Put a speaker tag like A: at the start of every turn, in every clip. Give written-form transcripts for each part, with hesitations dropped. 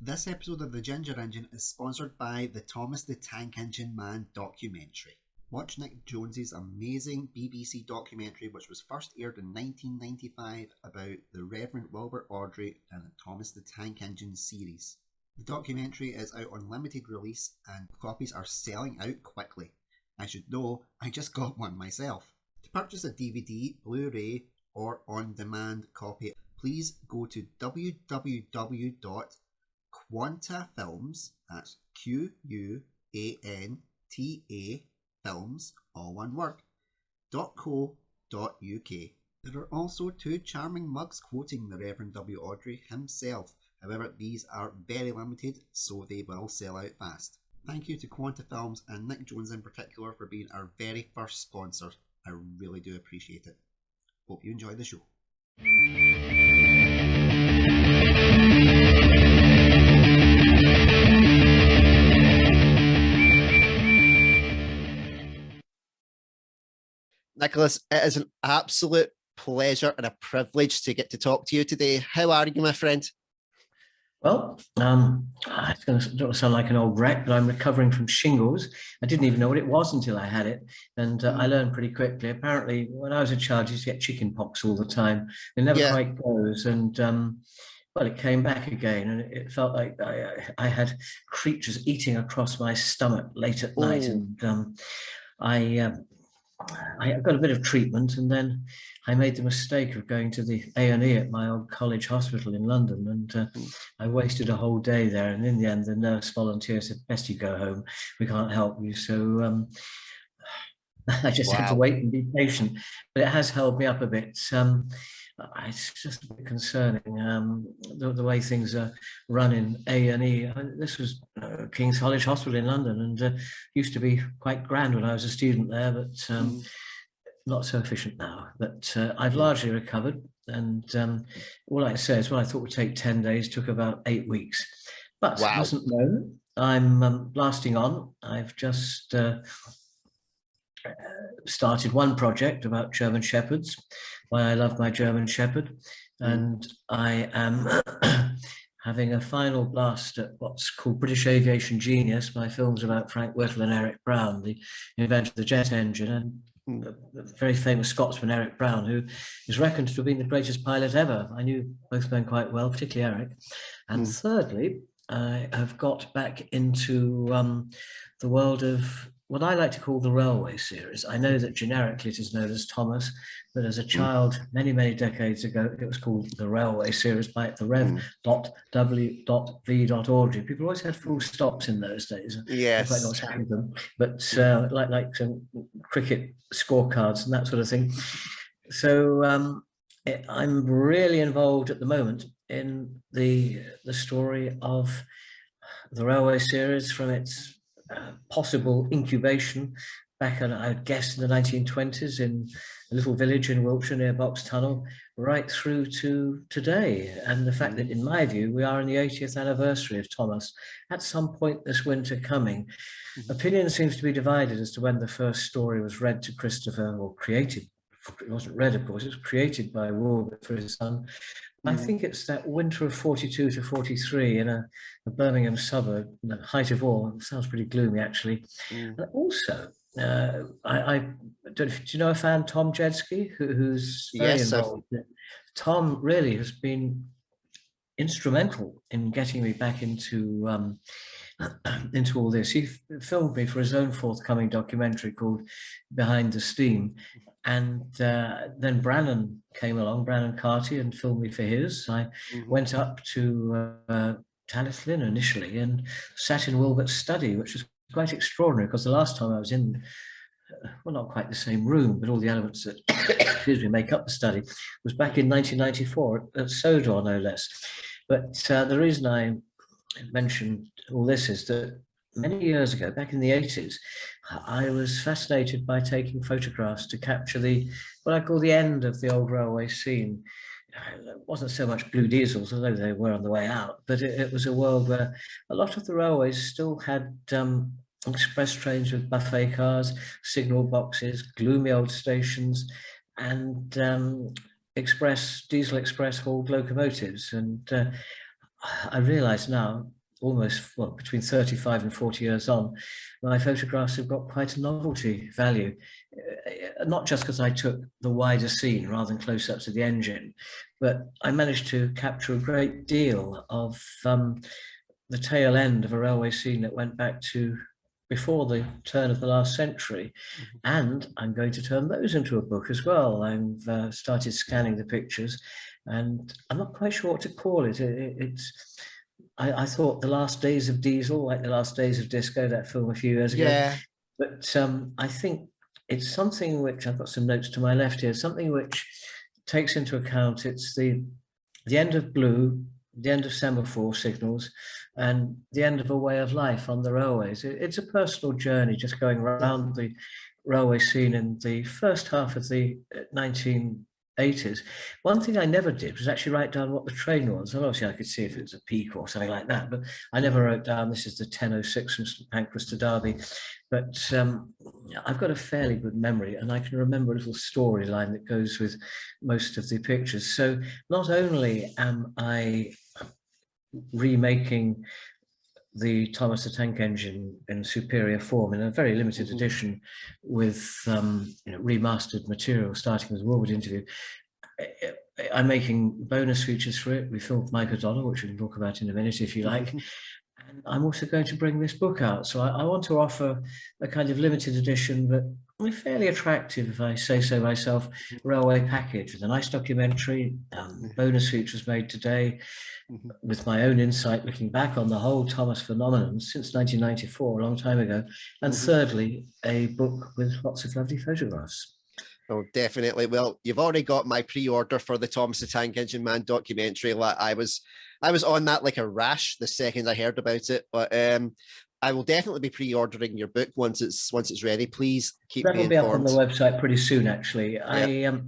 A: This episode of The Ginger Engine is sponsored by the Thomas the Tank Engine Man documentary. Watch Nick Jones's amazing BBC documentary, which was first aired in 1995, about the Reverend Wilbert Awdry and the Thomas the Tank Engine series. The documentary is out on limited release and copies are selling out quickly. I should know, I just got one myself. To purchase a DVD, Blu-ray or on-demand copy, please go to www.quantafilms, that's Quanta films, all one word, .co.uk. There are also two charming mugs quoting the Reverend W. Awdry himself. However, these are very limited, so they will sell out fast. Thank you to Quanta Films and Nick Jones in particular for being our very first sponsor. I really do appreciate it. Hope you enjoy the show. Nicholas, it is an absolute pleasure and a privilege to get to talk to you today. How are you, my friend?
B: Well, it's going to sound like an old wreck, but I'm recovering from shingles. I didn't even know what it was until I had it, and I learned pretty quickly. Apparently, when I was a child, I used to get chicken pox all the time. It never quite goes, and well, it came back again, and it felt like I had creatures eating across my stomach late at night, and I got a bit of treatment, and then I made the mistake of going to the A&E at my old college hospital in London, and I wasted a whole day there. And in the end, the nurse volunteer said, "Best you go home. We can't help you." So I just had to wait and be patient. But it has held me up a bit. It's just a bit concerning, the way things are run in A&E. This was King's College Hospital in London, and used to be quite grand when I was a student there, but not so efficient now. But I've largely recovered, and all I can say is what I thought would take 10 days took about 8 weeks. But it doesn't know. I'm blasting on. I've just started one project about German Shepherds, why I love my German Shepherd, and I am having a final blast at what's called British Aviation Genius. My film's about Frank Whittle and Eric Brown, the inventor of the jet engine, and the very famous Scotsman Eric Brown, who is reckoned to have been the greatest pilot ever. I knew both men quite well, particularly Eric. And thirdly, I have got back into the world of what I like to call the Railway series. I know that generically it is known as Thomas, but as a child, many, many decades ago, it was called the Railway series by the Rev.W.V. Awdry. People always had full stops in those days.
A: Yes.
B: Quite not happy with them, but like some cricket scorecards and that sort of thing. So I'm really involved at the moment in the story of the Railway series from its possible incubation back, I guess, in the 1920s in a little village in Wiltshire near Box Tunnel, right through to today. And the fact that, in my view, we are in the 80th anniversary of Thomas, at some point this winter coming. Opinion seems to be divided as to when the first story was read to Christopher, or created. It wasn't read, of course, it was created by Wilbert for his son. I think it's that winter of 42 to 43 in a Birmingham suburb, the height of all. It sounds pretty gloomy, actually. And also, I don't know, do you know a fan, Tom Jedsky, who's very involved? Tom really has been instrumental in getting me back into all this. He filmed me for his own forthcoming documentary called Behind the Steam. And then Brannon came along, Brannon Carty, and filmed me for his. I went up to Talyllyn initially and sat in Wilbert's study, which was quite extraordinary because the last time I was in, well, not quite the same room, but all the elements that, excuse me, make up the study, was back in 1994 at Sodor, no less. But the reason I mentioned all this is that many years ago, back in the 80s, I was fascinated by taking photographs to capture what I call the end of the old railway scene. It wasn't so much blue diesels, although they were on the way out, but it was a world where a lot of the railways still had express trains with buffet cars, signal boxes, gloomy old stations, and diesel express hauled locomotives. And I realise now, almost, well, between 35 and 40 years on, my photographs have got quite a novelty value. Not just because I took the wider scene rather than close-ups of the engine, but I managed to capture a great deal of the tail end of a railway scene that went back to before the turn of the last century.
A: Mhm.
B: And I'm going to turn those into a book as well. I've started scanning the pictures, and I'm not quite sure what to call it. I thought The Last Days of Diesel, like The Last Days of Disco, that film a few years ago.
A: Yeah.
B: But I think it's something which, I've got some notes to my left here, something which takes into account, it's the end of blue, the end of semaphore signals, and the end of a way of life on the railways. It's a personal journey, just going around the railway scene in the first half of the 1980s. One thing I never did was actually write down what the train was. And obviously I could see if it was a peak or something like that, but I never wrote down this is the 10:06 from St Pancras to Derby. But I've got a fairly good memory, and I can remember a little storyline that goes with most of the pictures. So not only am I remaking the Thomas the Tank Engine in superior form in a very limited edition with remastered material, starting with the Woolwood interview, I'm making bonus features for it. We filmed Mike O'Donnell, which we can talk about in a minute if you like. And I'm also going to bring this book out. So I want to offer a kind of limited edition, but fairly attractive, if I say so myself, railway package with a nice documentary, bonus features made today, with my own insight looking back on the whole Thomas phenomenon since 1994, a long time ago. And thirdly, a book with lots of lovely photographs.
A: Oh, definitely. Well, you've already got my pre-order for the Thomas the Tank Engine Man documentary. I was on that like a rash the second I heard about it, but I will definitely be pre-ordering your book once it's ready. Please keep me informed.
B: That'll be up on the website pretty soon, actually.
A: Yeah.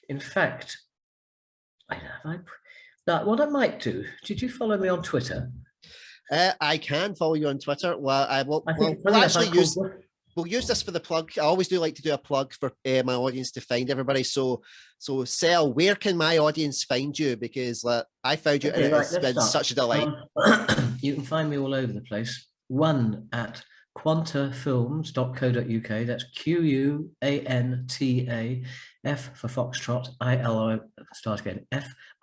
B: In fact, what I might do, did you follow me on Twitter?
A: I can follow you on Twitter. Well, we'll use this for the plug. I always do like to do a plug for my audience to find everybody. So Sel, where can my audience find you? Because I found you, and it's been such a delight.
B: You can find me all over the place. One at quantafilms.co.uk. That's QUANTA, F for Foxtrot,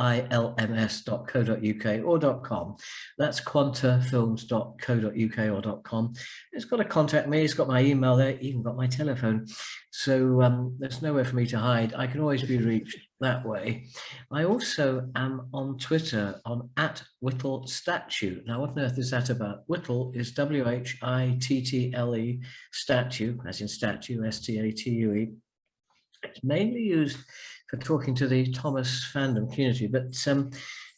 B: FILMS.co.uk or .com. That's quantafilms.co.uk or .com. It's got to contact me. It's got my email there, even got my telephone. So there's nowhere for me to hide. I can always be reached that way. I also am on Twitter on @WhittleStatue. Now, what on earth is that about? Whittle is WHITTLE, statue, as in statue, STATUE. It's mainly used for talking to the Thomas fandom community, but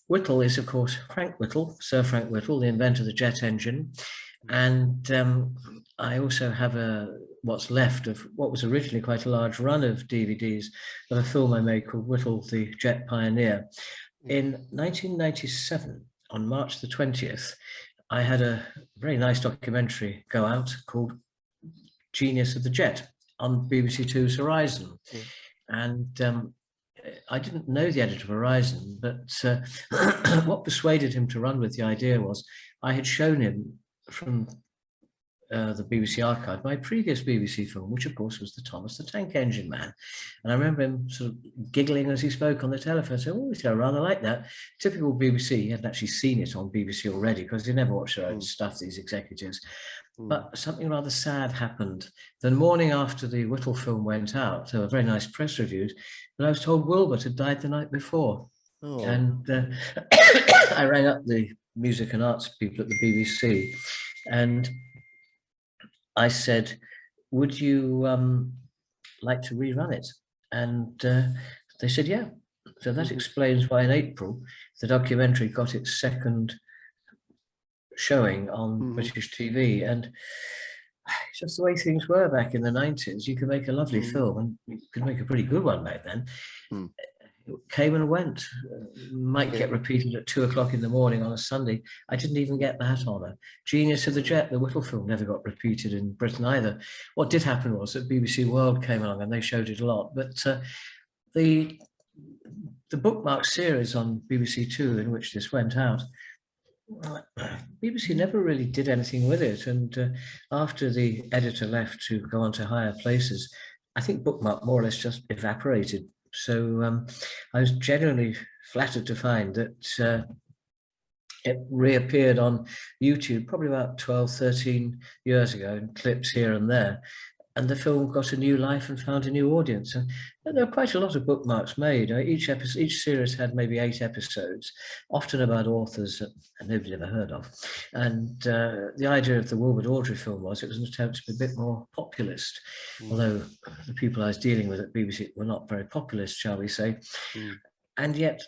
B: Whittle is, of course, Frank Whittle, Sir Frank Whittle, the inventor of the jet engine. And I also have what's left of what was originally quite a large run of DVDs of a film I made called Whittle, the Jet Pioneer. In 1997, on March the 20th, I had a very nice documentary go out called Genius of the Jet on BBC Two's Horizon. And I didn't know the editor of Horizon, but what persuaded him to run with the idea was I had shown him from the BBC archive my previous BBC film, which of course was the Thomas the Tank Engine Man. And I remember him sort of giggling as he spoke on the telephone, saying, oh, I rather like that. Typical BBC. He hadn't actually seen it on BBC already because they never watch their own stuff, these executives. But something rather sad happened. The morning after the Whittle film went out, there were very nice press reviews, but I was told Wilbert had died the night before. And I rang up the music and arts people at the BBC and I said, would you like to rerun it? And they said, yeah. So that explains why in April, the documentary got its second showing on British TV. And it's just the way things were back in the 90s. You could make a lovely film, and you could make a pretty good one back then. It came and went. Might get repeated at 2 o'clock in the morning on a Sunday. I didn't even get that honour. Genius of the Jet, the Whittle film, never got repeated in Britain either. What did happen was that BBC World came along and they showed it a lot. But the bookmark series on BBC Two in which this went out BBC never really did anything with it, and after the editor left to go on to higher places, I think Bookmark more or less just evaporated. So I was genuinely flattered to find that it reappeared on YouTube probably about 12, 13 years ago in clips here and there. And the film got a new life and found a new audience. And there are quite a lot of bookmarks made. Each episode, each series had maybe 8 episodes, often about authors that nobody ever heard of. And the idea of the Wilbur Audrey film was it was an attempt to be a bit more populist, although the people I was dealing with at BBC were not very populist, shall we say. And yet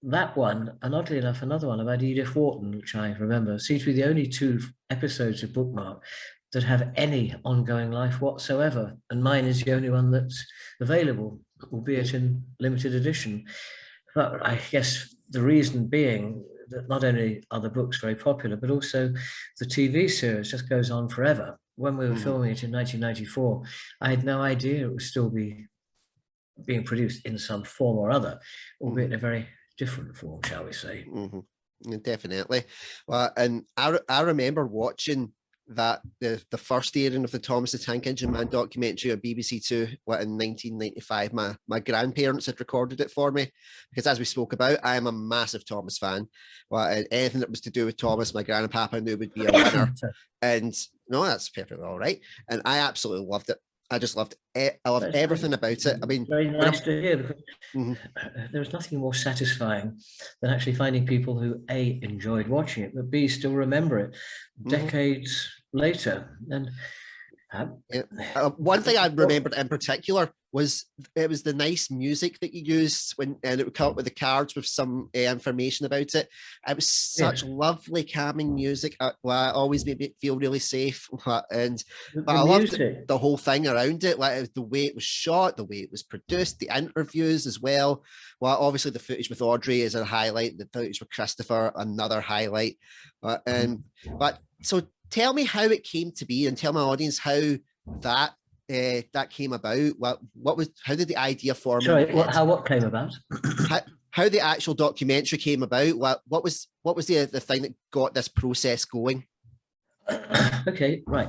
B: that one, and oddly enough, another one about Edith Wharton, which I remember, seems to be the only 2 episodes of Bookmark that have any ongoing life whatsoever. And mine is the only one that's available, albeit in limited edition. But I guess the reason being that not only are the books very popular, but also the TV series just goes on forever. When we were filming it in 1994, I had no idea it would still be being produced in some form or other, albeit in a very different form, shall we say.
A: Definitely. Well, and I remember watching that the first airing of the Thomas the Tank Engine Man documentary on BBC Two in 1995. My grandparents had recorded it for me, because as we spoke about, I am a massive Thomas fan. Well, and anything that was to do with Thomas, my grandpapa knew would be a winner. And no, that's perfectly all right. And I absolutely loved it. I just loved it. I loved everything about it. I mean,
B: very nice to hear, because there's nothing more satisfying than actually finding people who A, enjoyed watching it, but B, still remember it decades later. And
A: one thing I remembered in particular was it was the nice music that you used when, and it would come up with the cards with some information about it. It was such lovely, calming music. It always made me feel really safe. And but I loved the whole thing around it, like the way it was shot, the way it was produced, the interviews as well. Well, obviously the footage with Audrey is a highlight. The footage with Christopher, another highlight. But so tell me how it came to be, and tell my audience how that came about. How did the idea form?
B: Sorry, what came about?
A: How the actual documentary came about. What was the thing that got this process going?
B: Okay, right.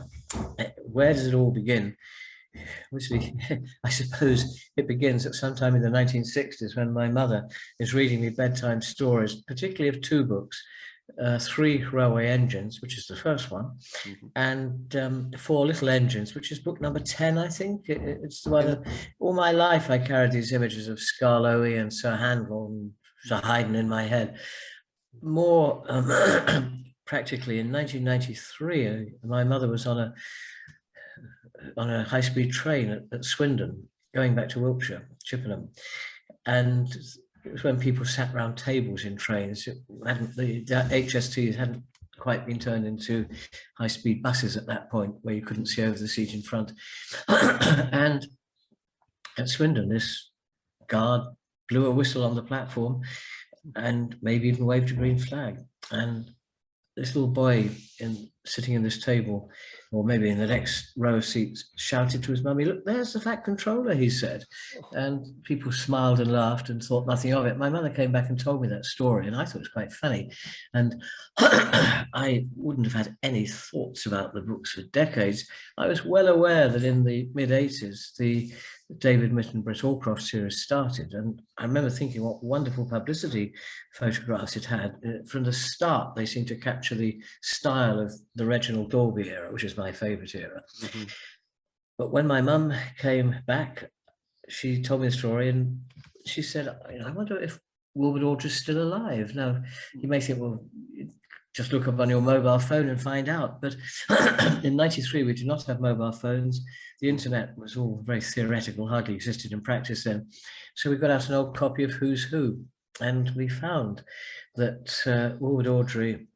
B: Where does it all begin? Obviously, I suppose it begins at some time in the 1960s when my mother is reading me bedtime stories, particularly of 2 books. 3 Railway Engines, which is the first one, and 4 Little Engines, which is book number 10, I think. It's the one. All my life I carried these images of Skarloey and Sir Handel and Sir Haydn in my head. More practically in 1993, my mother was on a high-speed train at Swindon, going back to Wiltshire, Chippenham, and it was when people sat around tables in trains. The HSTs hadn't quite been turned into high-speed buses at that point, where you couldn't see over the seat in front. And at Swindon, this guard blew a whistle on the platform and maybe even waved a green flag. And this little boy sitting in this table, or maybe in the next row of seats, shouted to his mummy, "Look, there's the Fat Controller," he said. And people smiled and laughed and thought nothing of it. My mother came back and told me that story, and I thought it was quite funny. And I wouldn't have had any thoughts about the books for decades. I was well aware that in the mid-80s, the David Mitton Brett Allcroft series started, and I remember thinking what wonderful publicity photographs it had. From the start, they seemed to capture the style of the Reginald Dorby era, which is my favorite era. But when my mum came back, she told me the story, and she said, "I wonder if Wilbur Audrey's still alive." Now, you may think, well, just look up on your mobile phone and find out. But in 93, we did not have mobile phones. The internet was all very theoretical, hardly existed in practice then. So we got out an old copy of Who's Who, and we found that Wilbur Audrey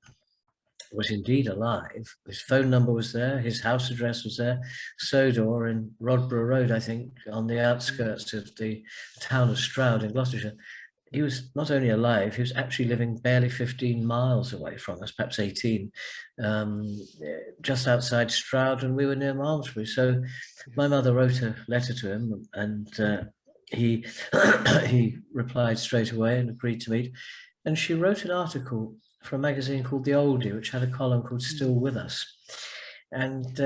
B: was indeed alive. His phone number was there, his house address was there, Sodor in Rodborough Road, I think, on the outskirts of the town of Stroud in Gloucestershire. He was not only alive, he was actually living barely 15 miles away from us, perhaps 18, just outside Stroud, and we were near Malmesbury. So my mother wrote a letter to him, and he replied straight away and agreed to meet. And she wrote an article for a magazine called The Oldie, which had a column called Still With Us. And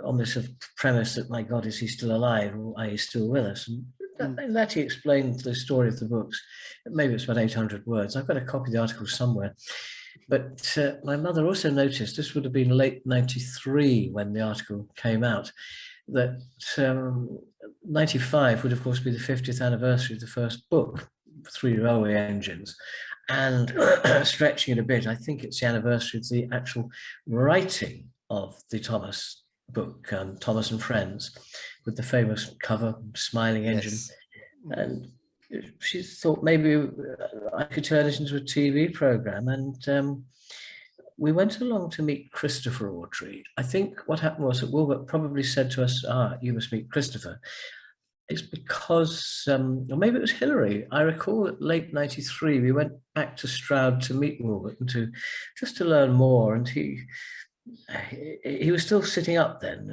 B: on this premise that, my God, is he still alive, or are you still with us? And that he explained the story of the books. Maybe it's about 800 words. I've got a copy of the article somewhere. But my mother also noticed, this would have been late 93 when the article came out, that 95 would, of course, be the 50th anniversary of the first book, 3 Railway Engines. And stretching it a bit, I think it's the anniversary of the actual writing of the Thomas book, Thomas and Friends, with the famous cover, Smiling Engine.
A: Yes.
B: And she thought maybe I could turn it into a TV program. And we went along to meet Christopher Audrey. I think what happened was that Wilbert probably said to us, you must meet Christopher. It's because, or maybe it was Hilary. I recall that late 93, we went back to Stroud to meet Wilbert and to learn more. And he was still sitting up then.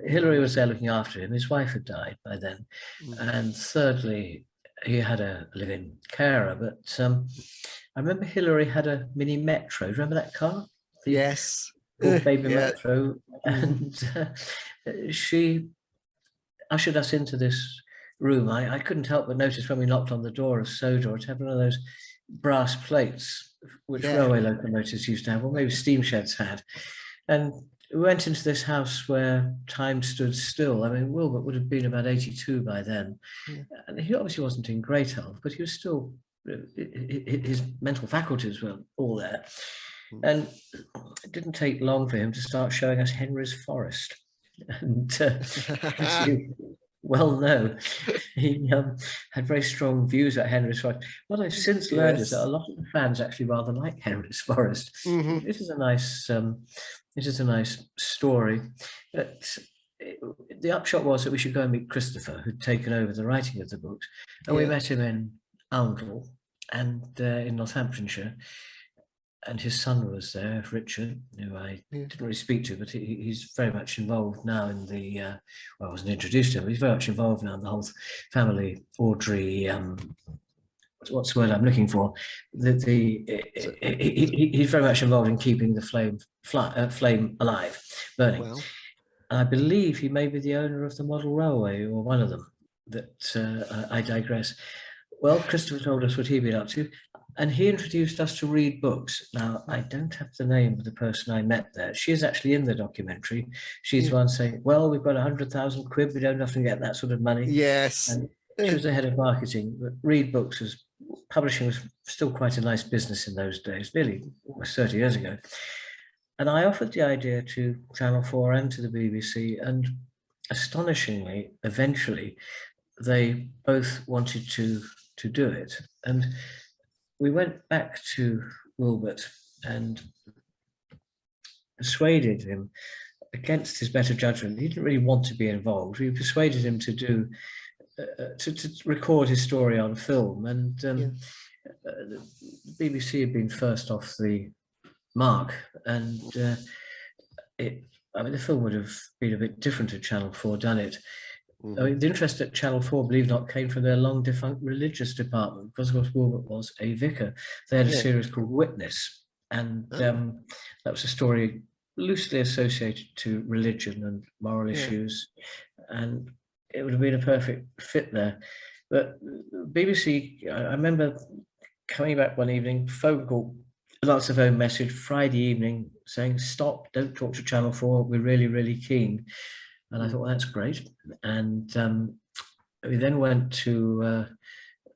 B: Hilary was there looking after him. His wife had died by then. And thirdly, he had a live-in carer. But I remember Hilary had a mini Metro. Do you remember that car?
A: Yes.
B: Baby Metro. And she ushered us into this room. I couldn't help but notice when we knocked on the door of Sodor, it had one of those brass plates which railway locomotives used to have, or maybe steam sheds had. And we went into this house where time stood still. I mean, Wilbert would have been about 82 by then. And he obviously wasn't in great health, but he was still, his mental faculties were all there. And it didn't take long for him to start showing us Henry's Forest. And as you well know, he had very strong views about Henry's Forest. What I've since learned is that a lot of the fans actually rather like Henry's Forest. This is a nice story. But the upshot was that we should go and meet Christopher, who'd taken over the writing of the books, and we met him in Oundle and in Northamptonshire. And his son was there, Richard, who I didn't really speak to, but he's very much involved now in the, well, I wasn't introduced to him, but he's very much involved now in the whole family, Audrey, what's the word I'm looking for? He's very much involved in keeping the flame alive, burning. Wow. And I believe he may be the owner of the model railway, or one of them, that I digress. Well, Christopher told us what he'd been up to. And he introduced us to read books. Now, I don't have the name of the person I met there. She is actually in the documentary. She's the one saying, well, we've got 100,000 quid. We don't often get that sort of money.
A: Yes.
B: And she was the head of marketing. But read books publishing was still quite a nice business in those days, nearly almost 30 years ago. And I offered the idea to Channel 4 and to the BBC. And astonishingly, eventually, they both wanted to do it. And we went back to Wilbert and persuaded him, against his better judgment. He didn't really want to be involved. We persuaded him to do, to record his story on film. And the BBC had been first off the mark. And I mean, the film would have been a bit different had Channel 4 done it. I mean, the interest at Channel 4, believe it or not, came from their long defunct religious department, because of course Wilbert was a vicar. They had a series called Witness, and that was a story loosely associated to religion and moral issues, and it would have been a perfect fit there. But BBC, I remember coming back one evening, phone call, an answer phone message Friday evening saying, stop, don't talk to Channel 4, we're really, really keen. And I thought, well, that's great. And we then went to,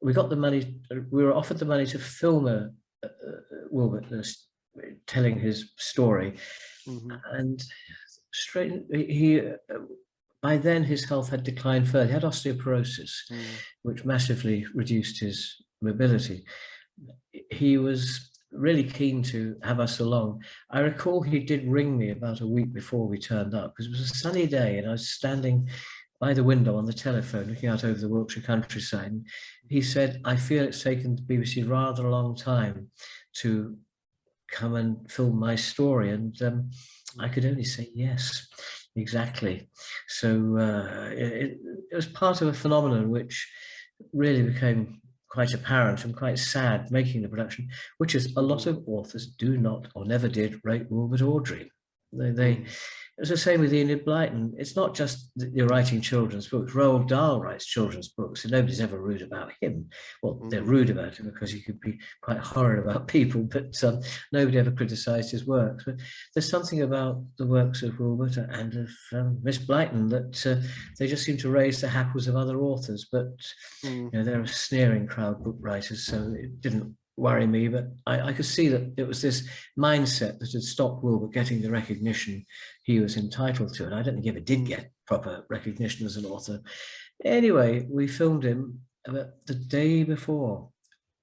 B: we got the money, we were offered the money to film Wilbert telling his story. And by then his health had declined further. He had osteoporosis, which massively reduced his mobility. He was really keen to have us along. I recall he did ring me about a week before we turned up, because it was a sunny day and I was standing by the window on the telephone looking out over the Wiltshire countryside. And he said, I feel it's taken the BBC rather a long time to come and film my story. And I could only say yes, exactly. So it was part of a phenomenon which really became quite apparent and quite sad making the production, which is a lot of authors do not or never did rate Robert Audrey. It's the same with Enid Blyton. It's not just that you're writing children's books. Roald Dahl writes children's books, and nobody's ever rude about him. Well, they're rude about him because he could be quite horrid about people, but nobody ever criticised his works. But there's something about the works of Robert and of Miss Blyton that they just seem to raise the hackles of other authors. But you know, they're a sneering crowd, book writers, so it didn't worry me, but I could see that it was this mindset that had stopped Wilbur getting the recognition he was entitled to, and I don't think he ever did get proper recognition as an author. Anyway, we filmed him about the day before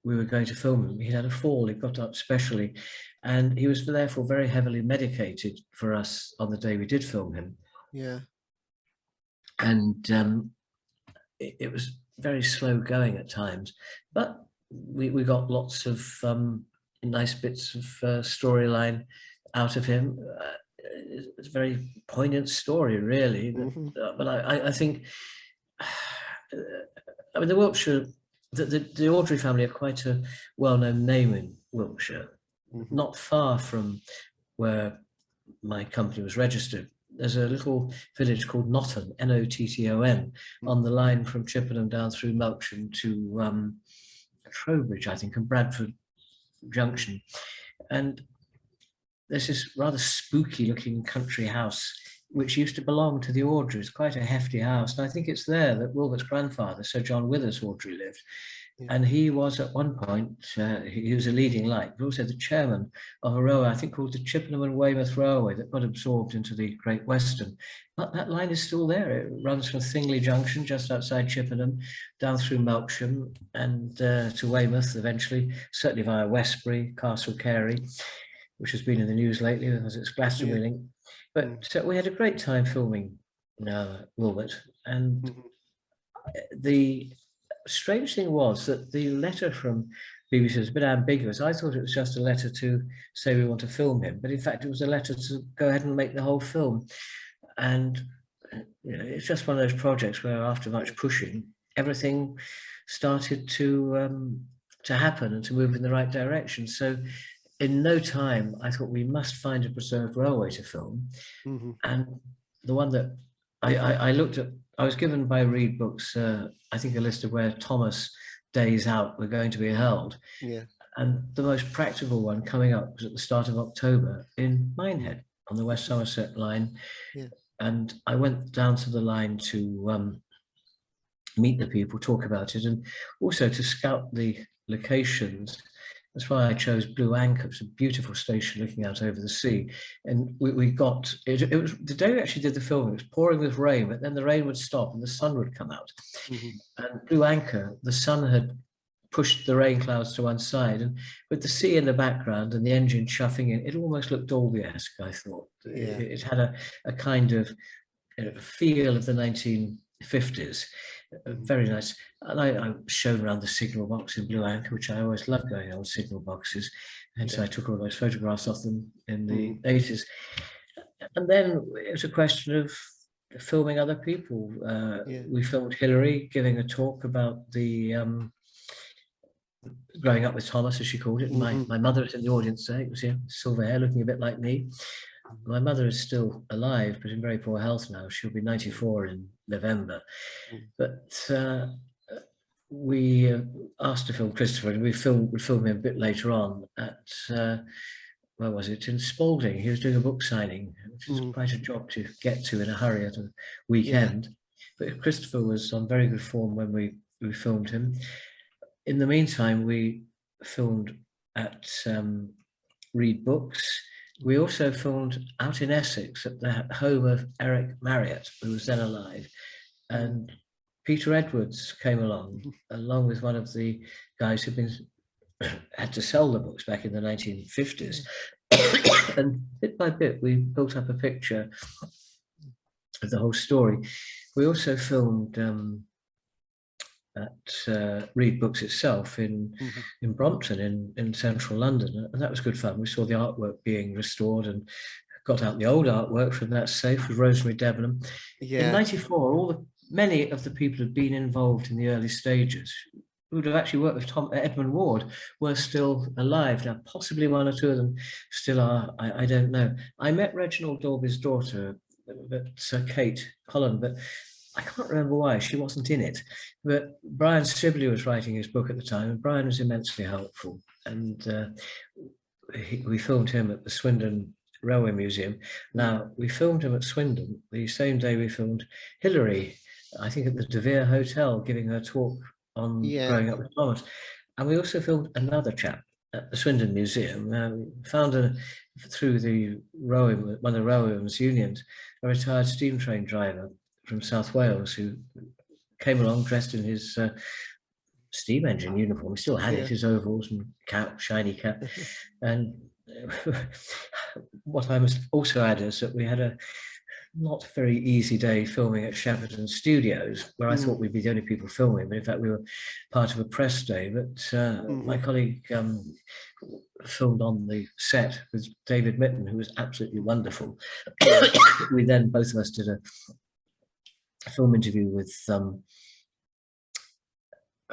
B: we were going to film him. He had a fall, he got up specially, and he was therefore very heavily medicated for us on the day we did film him.
A: Yeah.
B: And it was very slow going at times, but we got lots of nice bits of storyline out of him. It's a very poignant story, really. But I think, I mean, the Wiltshire, the Audrey family are quite a well-known name in Wiltshire, not far from where my company was registered. There's a little village called Notton, Notton, on the line from Chippenham down through Melksham to Trowbridge, I think, and Bradford Junction. And there's this rather spooky looking country house which used to belong to the Audreys, quite a hefty house. And I think it's there that Wilbert's grandfather, Sir John Withers Audrey, lived. And he was at one point, he was a leading light, but also the chairman of a railway, I think called the Chippenham and Weymouth Railway, that got absorbed into the Great Western. But that line is still there. It runs from Thingley Junction, just outside Chippenham, down through Melksham and to Weymouth eventually, certainly via Westbury, Castle Carey, which has been in the news lately because it's Glastonbury link. But we had a great time filming Wilbert, and the strange thing was that the letter from BBC was a bit ambiguous. I thought it was just a letter to say we want to film him, but in fact it was a letter to go ahead and make the whole film. And you know, it's just one of those projects where after much pushing, everything started to happen and to move in the right direction. So in no time, I thought we must find a preserved railway to film. And the one that I looked at, I was given by Reed Books, I think a list of where Thomas days out were going to be held. And the most practical one coming up was at the start of October in Minehead on the West Somerset line. And I went down to the line to meet the people, talk about it, and also to scout the locations. That's why I chose Blue Anchor. It's a beautiful station looking out over the sea. And we got, it was the day we actually did the filming, it was pouring with rain, but then the rain would stop and the sun would come out. And Blue Anchor, the sun had pushed the rain clouds to one side, and with the sea in the background and the engine chuffing in, it almost looked Dolby-esque, I thought. It had a kind of feel of the 1950s. Very nice. And I showed around the signal box in Blue Anchor, which I always loved going on signal boxes. And so I took all those photographs of them in the 80s. And then it was a question of filming other people. We filmed Hilary giving a talk about the growing up with Thomas, as she called it. My mother was in the audience there. It was silver hair, looking a bit like me. My mother is still alive, but in very poor health now. She'll be 94 in November. But we asked to film Christopher, and we'd film him a bit later on at, where was it, in Spalding. He was doing a book signing, which is quite a job to get to in a hurry at a weekend. But Christopher was on very good form when we filmed him. In the meantime, we filmed at Reed Books. We also filmed out in Essex at the home of Eric Marriott, who was then alive. And Peter Edwards came along with one of the guys who'd had to sell the books back in the 1950s. And bit by bit, we built up a picture of the whole story. We also filmed at Reed Books itself in Brompton in central London, and that was good fun. We saw the artwork being restored and got out the old artwork from that safe with Rosemary Debenham. In '94, many of the people had been involved in the early stages. who'd have actually worked with Edmund Ward were still alive. Now, possibly one or two of them still are, I don't know. I met Reginald Dorby's daughter, Kate Holland, but I can't remember why she wasn't in it. But Brian Sibley was writing his book at the time, and Brian was immensely helpful. And we filmed him at the Swindon Railway Museum. Now, we filmed him at Swindon the same day we filmed Hilary, I think at the De Vere Hotel, giving her talk on growing up with Thomas. And we also filmed another chap at the Swindon Museum. We found through the one of the railways unions, a retired steam train driver from South Wales who came along dressed in his steam engine uniform. He still had it, his overalls and cap, shiny cap. And what I must also add is that we had a not very easy day filming at Shepperton Studios, where I thought we'd be the only people filming, but in fact we were part of a press day. But my colleague filmed on the set with David Mitten, who was absolutely wonderful. We then, both of us, did a film interview with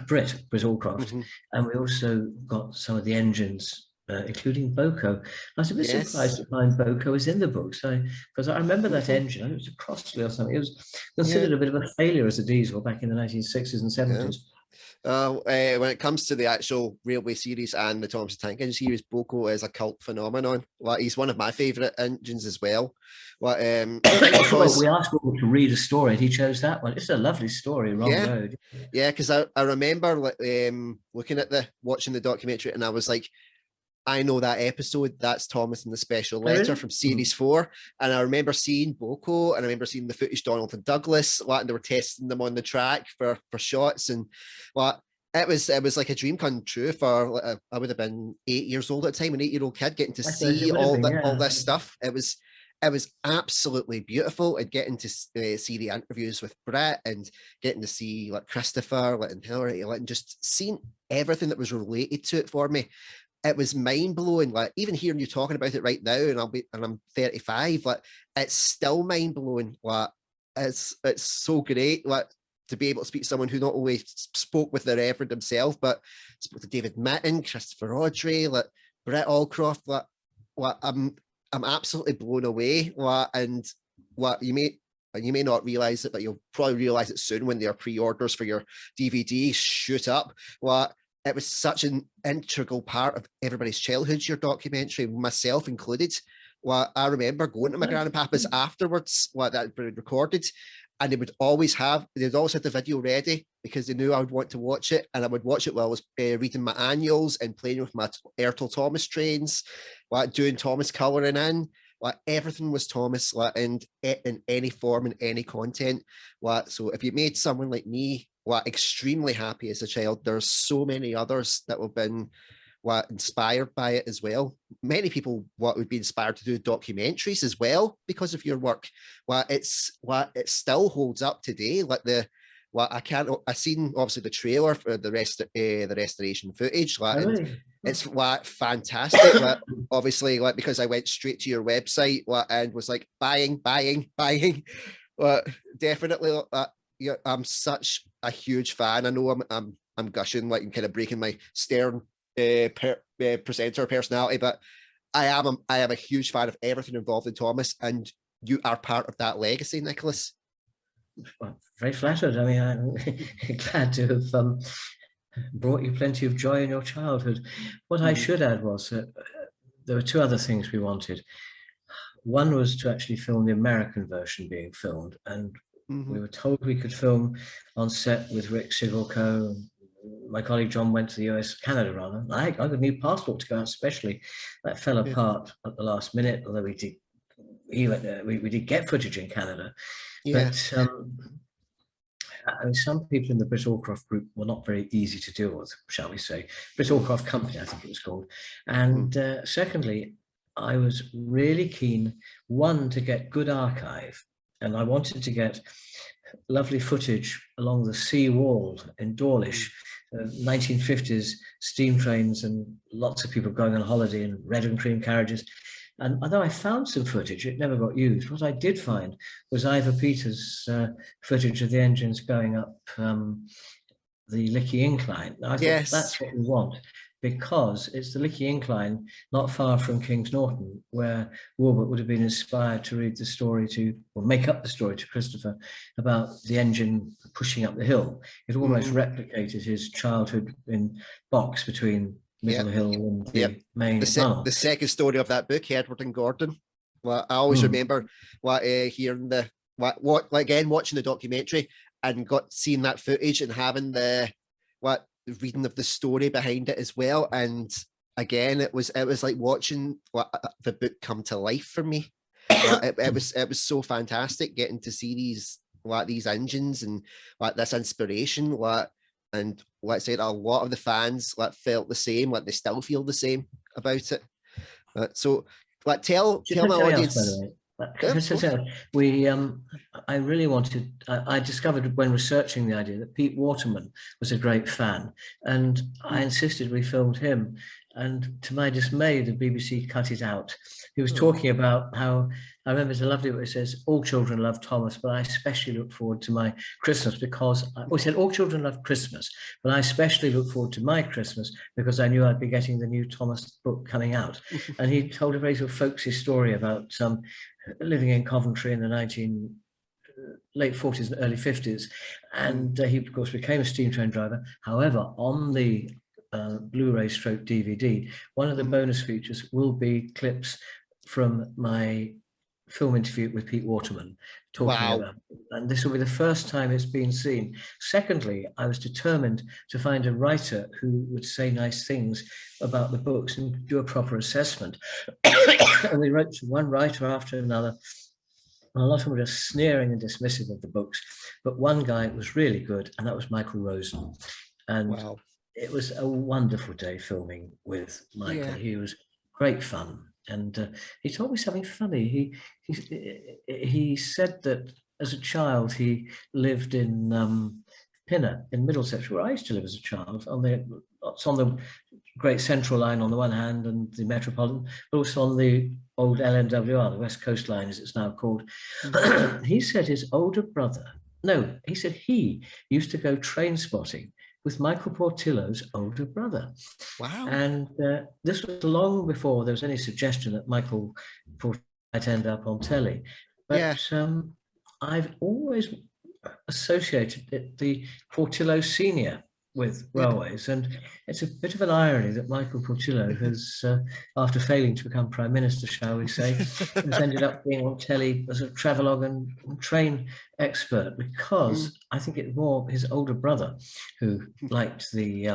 B: Britt Allcroft, and we also got some of the engines, including Boco. I was a bit surprised to find Boco was in the books, because I remember that engine. It was a Crossley or something. It was considered a bit of a failure as a diesel back in the 1960s and 70s.
C: When it comes to the actual railway series and the Thomas the Tank Engine series, Boco is a cult phenomenon. Like, he's one of my favourite engines as well. Well,
B: we asked him to read a story and he chose that one. It's a lovely story, Wrong Road.
C: Yeah, because I remember watching the documentary, and I was like, I know that episode. That's Thomas and the Special Letter from Series 4. And I remember seeing Boco, and I remember seeing the footage Donald and Douglas, and they were testing them on the track for shots. And it was like a dream come true for, I would have been 8 years old at the time, an 8-year-old kid, getting to see all this stuff. It was absolutely beautiful, and getting to see the interviews with Brett, and getting to see like Christopher, and Hilary, and just seeing everything that was related to it for me. It was mind blowing. Like, even hearing you talking about it right now, and I'm 35. Like, it's still mind blowing. Like, it's so great. Like, to be able to speak to someone who not only spoke with the Reverend himself, but spoke to David Mitten, Christopher Audrey, like Brett Allcroft. Like, I'm absolutely blown away. Like, and what you may not realize it, but you'll probably realize it soon when their pre-orders for your DVD shoot up. Like, it was such an integral part of everybody's childhood, your documentary, myself included. Well, I remember going to my grandpapa's afterwards, that had been recorded, and they'd always had the video ready, because they knew I would want to watch it, and I would watch it while I was reading my annuals and playing with my Ertl Thomas trains, doing Thomas colouring in. Everything was Thomas, and in any form and any content. So if you made someone like me extremely happy as a child, there's so many others that have been inspired by it as well. Many people would be inspired to do documentaries as well because of your work. It still holds up today. I seen obviously the trailer for the restoration footage. It's fantastic. Obviously, because I went straight to your website and was like buying. Definitely. I'm such a huge fan. I know I'm gushing, and kind of breaking my stern presenter personality, but I am a huge fan of everything involved in Thomas, and you are part of that legacy, Nicholas.
B: Well, very flattered. I mean, I'm glad to have brought you plenty of joy in your childhood. What I should add was that there were two other things we wanted. One was to actually film the American version being filmed, and we were told we could film on set with Rick Sigurco. My colleague John went to the US, Canada rather. I got a new passport to go out especially. That fell apart at the last minute, although we did get footage in Canada. But some people in the Britt Allcroft group were not very easy to deal with, shall we say. Britt Allcroft Company, I think it was called. And secondly, I was really keen, one, to get good archive. And I wanted to get lovely footage along the sea wall in Dawlish, 1950s steam trains and lots of people going on holiday in red and cream carriages. And although I found some footage, it never got used. What I did find was Ivor Peters' footage of the engines going up the Lickey Incline. Now, I thought
C: Yes.
B: that's what we want, because it's the Lickey Incline, not far from King's Norton, where Walbert would have been inspired to read the story to, or make up the story to Christopher about the engine pushing up the hill. It almost replicated his childhood in Box between Middle Hill and the main tunnel.
C: The second story of that book, Edward and Gordon. Well, I always remember hearing again watching the documentary and seeing that footage and having the reading of the story behind it as well. And again, it was like watching the book come to life for me. It was so fantastic getting to see these engines and this inspiration. And let's say that a lot of the fans felt the same, they still feel the same about it. So tell my audience.
B: I really wanted, I discovered when researching the idea that Pete Waterman was a great fan, and I insisted we filmed him. And to my dismay, the BBC cut it out. He was talking about how, I remember it's a lovely where it says, all children love Thomas, but I especially look forward to my Christmas because, he said all children love Christmas, but I especially look forward to my Christmas because I knew I'd be getting the new Thomas book coming out. And he told a very sort of folksy story about living in Coventry in the late 40s and early 50s. And he, of course, became a steam train driver. However, on the Blu-ray stroke DVD, one of the bonus features will be clips from my film interview with Pete Waterman talking about it. And this will be the first time it's been seen. Secondly, I was determined to find a writer who would say nice things about the books and do a proper assessment. And we wrote to one writer after another. And a lot of them were just sneering and dismissive of the books. But one guy was really good, and that was Michael Rosen. And it was a wonderful day filming with Michael. Yeah. He was great fun. And he told me something funny. He said that as a child, he lived in Pinner in Middlesex, where I used to live as a child. It's on the Great Central Line on the one hand and the Metropolitan, but also on the old LNWR, the West Coast Line as it's now called. He said his older brother, he said he used to go train spotting with Michael Portillo's older brother.
C: Wow.
B: And this was long before there was any suggestion that Michael Portillo might end up on telly. But I've always associated the Portillo Senior with railways. And it's a bit of an irony that Michael Portillo has, after failing to become Prime Minister, shall we say, has ended up being on telly as a travelogue and train expert, because I think it's more his older brother who liked the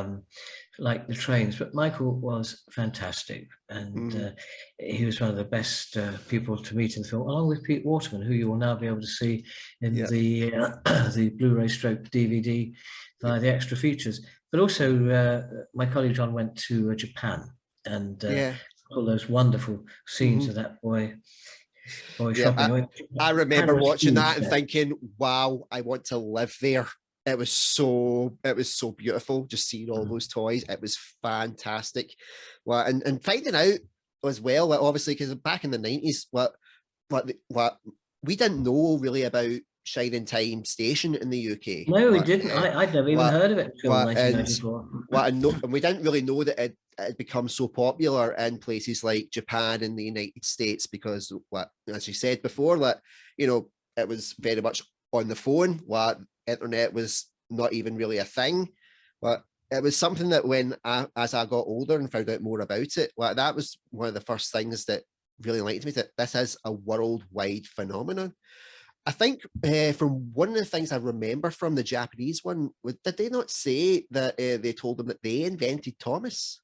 B: trains. But Michael was fantastic, and he was one of the best people to meet in the film, along with Pete Waterman, who you will now be able to see in the Blu-ray stroke DVD via the extra features. But also my colleague John went to Japan, and all those wonderful scenes of that boy shopping.
C: I remember watching that and thinking, wow, I want to live there. It was so beautiful just seeing all those toys. It was fantastic. Well, and finding out as well, obviously, because back in the 90s, what we didn't know really about Shining Time Station in the UK.
B: No, we didn't. I'd never even heard of it until 1994.
C: And we didn't really know that it had become so popular in places like Japan and the United States, because, as you said before, it was very much on the phone. Internet was not even really a thing. But it was something that as I got older and found out more about it, that was one of the first things that really enlightened me that this is a worldwide phenomenon. I think from one of the things I remember from the Japanese one, did they not say that they told them that they invented Thomas?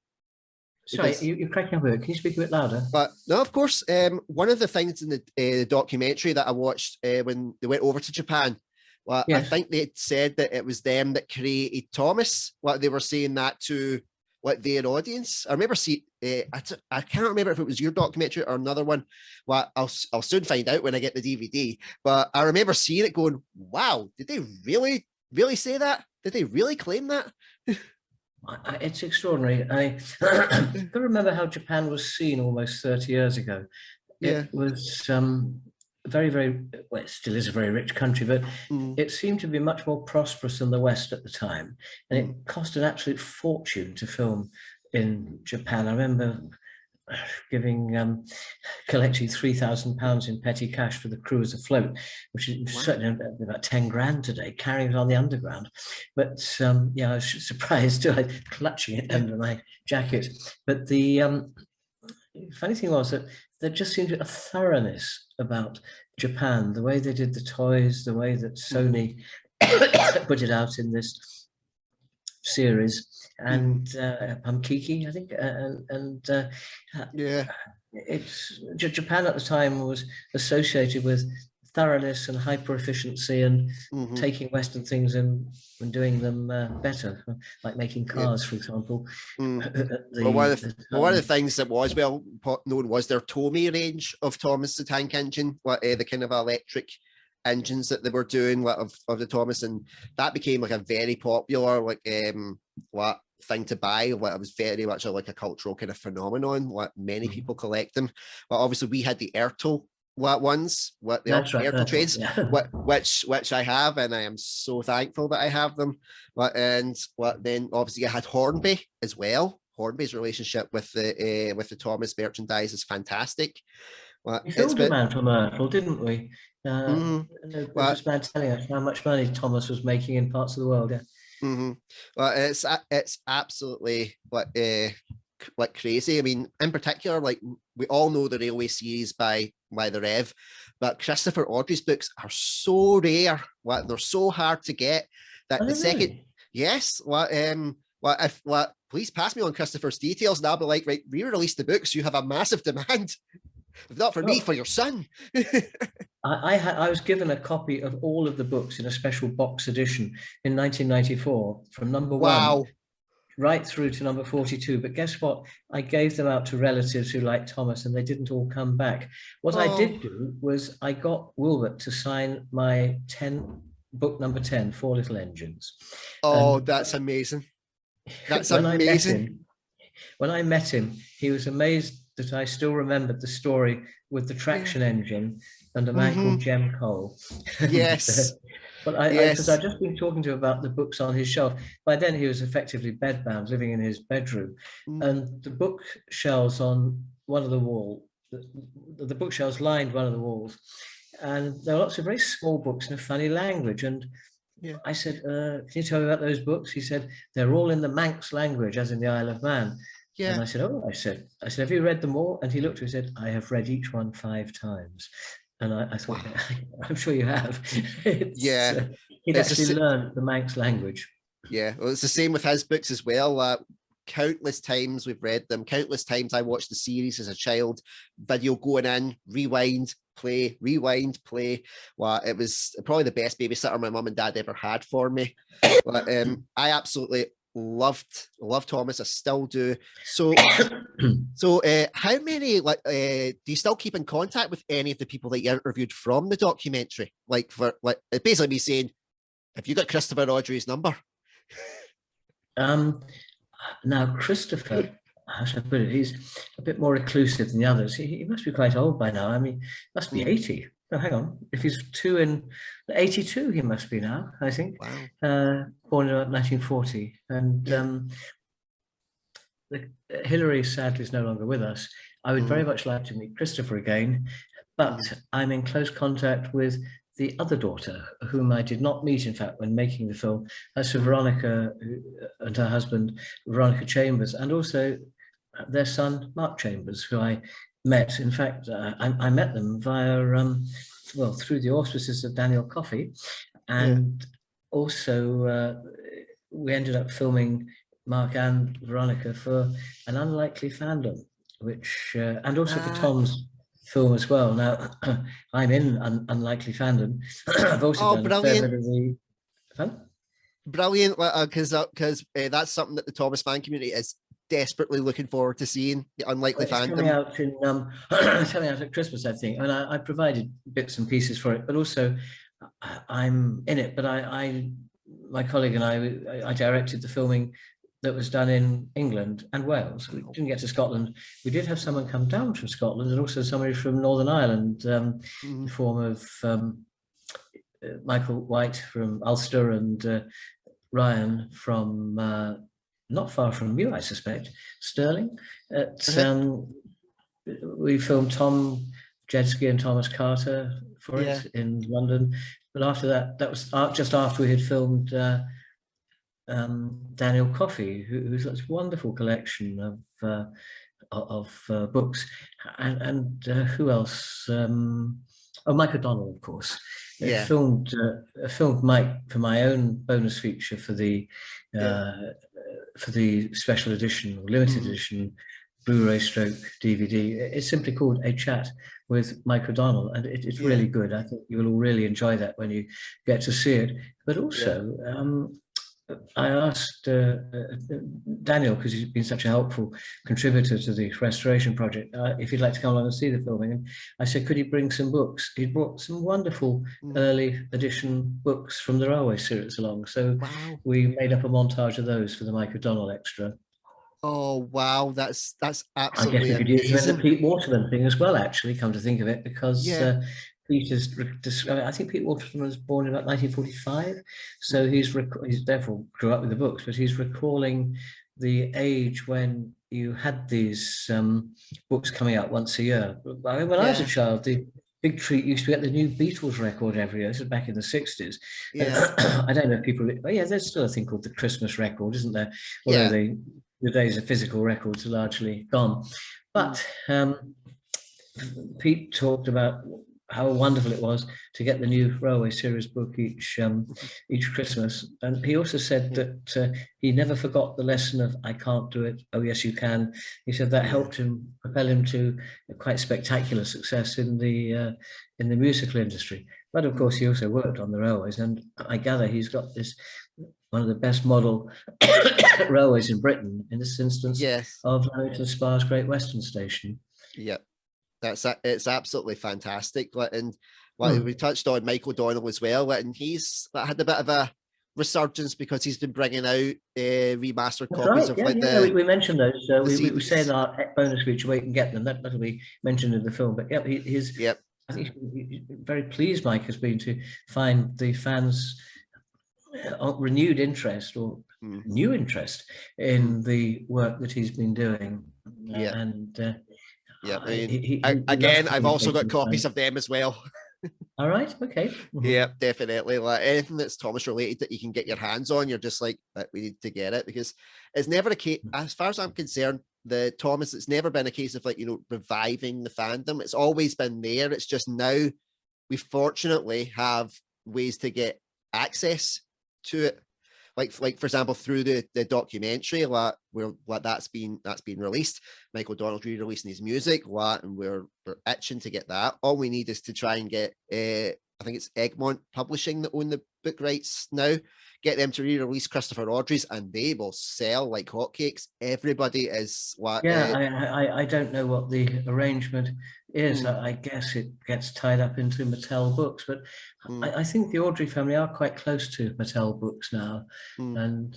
B: Sorry, you're cracking up a bit. Can you speak a bit louder?
C: But no, of course. One of the things in the documentary that I watched when they went over to Japan, I think they said that it was them that created Thomas. They were saying that to their audience. I remember seeing, I can't remember if it was your documentary or another one. I'll soon find out when I get the DVD. But I remember seeing it going, wow, did they really, really say that? Did they really claim that?
B: It's extraordinary. I can remember how Japan was seen almost 30 years ago. It was very, very, well, it still is a very rich country, but it seemed to be much more prosperous than the West at the time. And it cost an absolute fortune to film in Japan. I remember collecting £3,000 in petty cash for the crew as a float, which is certainly about 10 grand today, carrying it on the underground. But yeah, I was surprised too, clutching it under my jacket. But the funny thing was that there just seemed a thoroughness about Japan, the way they did the toys, the way that Sony put it out in this series, and Pamkiki, I think,
C: yeah,
B: it's Japan at the time was associated with thoroughness and hyper efficiency and taking Western things and doing them better, like making cars, for example.
C: Well, one of the things that was well known was their Tomy range of Thomas the Tank Engine, the kind of electric engines that they were doing of the Thomas, and that became like a very popular thing to buy. It was very much like a cultural kind of phenomenon. Many people collect them. But obviously we had the Ertl ones, Ertl trains, which I have, and I am so thankful that I have them. Then obviously I had Hornby as well. Hornby's relationship with the Thomas merchandise is fantastic.
B: We filmed a man from Ertl, didn't we? It was bad telling us how much money Thomas was making in parts of the world.
C: Well, it's absolutely like crazy. I mean, in particular, like we all know the Railway series by the Rev, but Christopher Audrey's books are so rare. They're so hard to get that the second, really? Yes. Please pass me on Christopher's details, and I'll be like, right, re-release the books. You have a massive demand. If not for me, for your son.
B: I was given a copy of all of the books in a special box edition in 1994 from number 1 right through to number 42. But guess what? I gave them out to relatives who liked Thomas, and they didn't all come back. What I did do was I got Wilbert to sign my book number 10, Four Little Engines.
C: Oh, and that's amazing. That's amazing.
B: When I met him, he was amazed that I still remembered the story with the traction engine and a man called Jem Cole.
C: Yes.
B: But because I'd just been talking to him about the books on his shelf. By then he was effectively bedbound, living in his bedroom. And the bookshelves on one of the walls, the bookshelves lined one of the walls. And there were lots of very small books in a funny language. And I said, can you tell me about those books? He said, they're all in the Manx language, as in the Isle of Man. Yeah. And I said, I said, have you read them all? And he looked at me and said, I have read each one 5 times. And I thought, I'm sure you have. He'd actually learned the Manx language.
C: Yeah, well, it's the same with his books as well. Countless times we've read them. Countless times I watched the series as a child. Video going in, rewind, play, rewind, play. Well, it was probably the best babysitter my mum and dad ever had for me. I absolutely loved Thomas. I still do. So how many do you still keep in contact with any of the people that you interviewed from the documentary? It's basically me saying, have you got Christopher Audrey's number?
B: Now Christopher, how should I put it, he's a bit more reclusive than the others. He must be quite old by now. I mean, must be 80. Oh, hang on, if he's 82, he must be now, I think. Wow. Born in 1940. And Hilary sadly is no longer with us. I would very much like to meet Christopher again, but I'm in close contact with the other daughter, whom I did not meet, in fact, when making the film. That's Veronica and her husband, Veronica Chambers, and also their son, Mark Chambers, who I met. In fact, I met them via, through the auspices of Daniel Coffey. And also we ended up filming Mark and Veronica for An Unlikely Fandom, which, and also for Tom's film as well. Now, I'm in Unlikely Fandom. I've also done a fair bit of the fun.
C: Brilliant, because that's something that the Thomas fan community is desperately looking forward to seeing. The Unlikely Fandom
B: coming out in coming out at Christmas, I think. And I provided bits and pieces for it, but also I'm in it. But my colleague and I directed the filming that was done in England and Wales. We didn't get to Scotland. We did have someone come down from Scotland, and also somebody from Northern Ireland, in the form of Michael White from Ulster, and Ryan from not far from you, I suspect, Stirling. We filmed Tom Jedski and Thomas Carter for it in London. But after that, that was just after we had filmed Daniel Coffey, who's got this wonderful collection of books, and who else? Mike O'Donnell, of course. I filmed Mike for my own bonus feature for the special edition or limited edition Blu-ray stroke DVD. It's simply called A Chat with Mike O'Donnell, and it's really good. I think you will all really enjoy that when you get to see it. But also, I asked Daniel, because he's been such a helpful contributor to the restoration project, if he'd like to come along and see the filming. And I said, could he bring some books? He brought some wonderful early edition books from the Railway series along. So we made up a montage of those for the Mike O'Donnell extra.
C: Oh wow, that's absolutely
B: I guess we could use the Pete Waterman thing as well, actually, come to think of it, because Pete is, I think Pete Waterman was born in about 1945, so he's therefore grew up with the books, but he's recalling the age when you had these books coming out once a year. I mean, when I was a child, the big treat used to get the new Beatles record every year. This was back in the 60s. I don't know if people, there's still a thing called the Christmas record, isn't there? Although the days of physical records are largely gone. But Pete talked about how wonderful it was to get the new Railway series book each Christmas. And he also said that he never forgot the lesson of "I can't do it, oh yes you can." He said that helped him, propel him to a quite spectacular success in the musical industry. But of course, he also worked on the railways, and I gather he's got this one of the best model railways in Britain, in this instance, of London Spa's Great Western Station.
C: Yep. It's absolutely fantastic. And we touched on Michael O'Donnell as well, and he's had a bit of a resurgence because he's been bringing out remastered copies of
B: we mentioned those. We say in our bonus feature where you can get them. That'll be mentioned in the film. But I think he's very pleased, Mike has been, to find the fans' renewed interest or new interest in the work that he's been doing.
C: I've also got copies of them as well.
B: All right, okay.
C: Yeah, definitely. Like anything that's Thomas related that you can get your hands on, you're just like, we need to get it, because it's never a case, as far as I'm concerned, the Thomas, it's never been a case of reviving the fandom. It's always been there. It's just now we fortunately have ways to get access to it. Like for example, through the documentary, that's been released. Michael O'Donnell's re-releasing his music, and we're itching to get that. All we need is to try and get I think it's Egmont Publishing that own the book rights now. Get them to re-release Christopher Audrey's, and they will sell like hotcakes. Everybody is like,
B: I don't know what the arrangement is. I guess it gets tied up into Mattel Books, but I think the Audrey family are quite close to Mattel Books now. And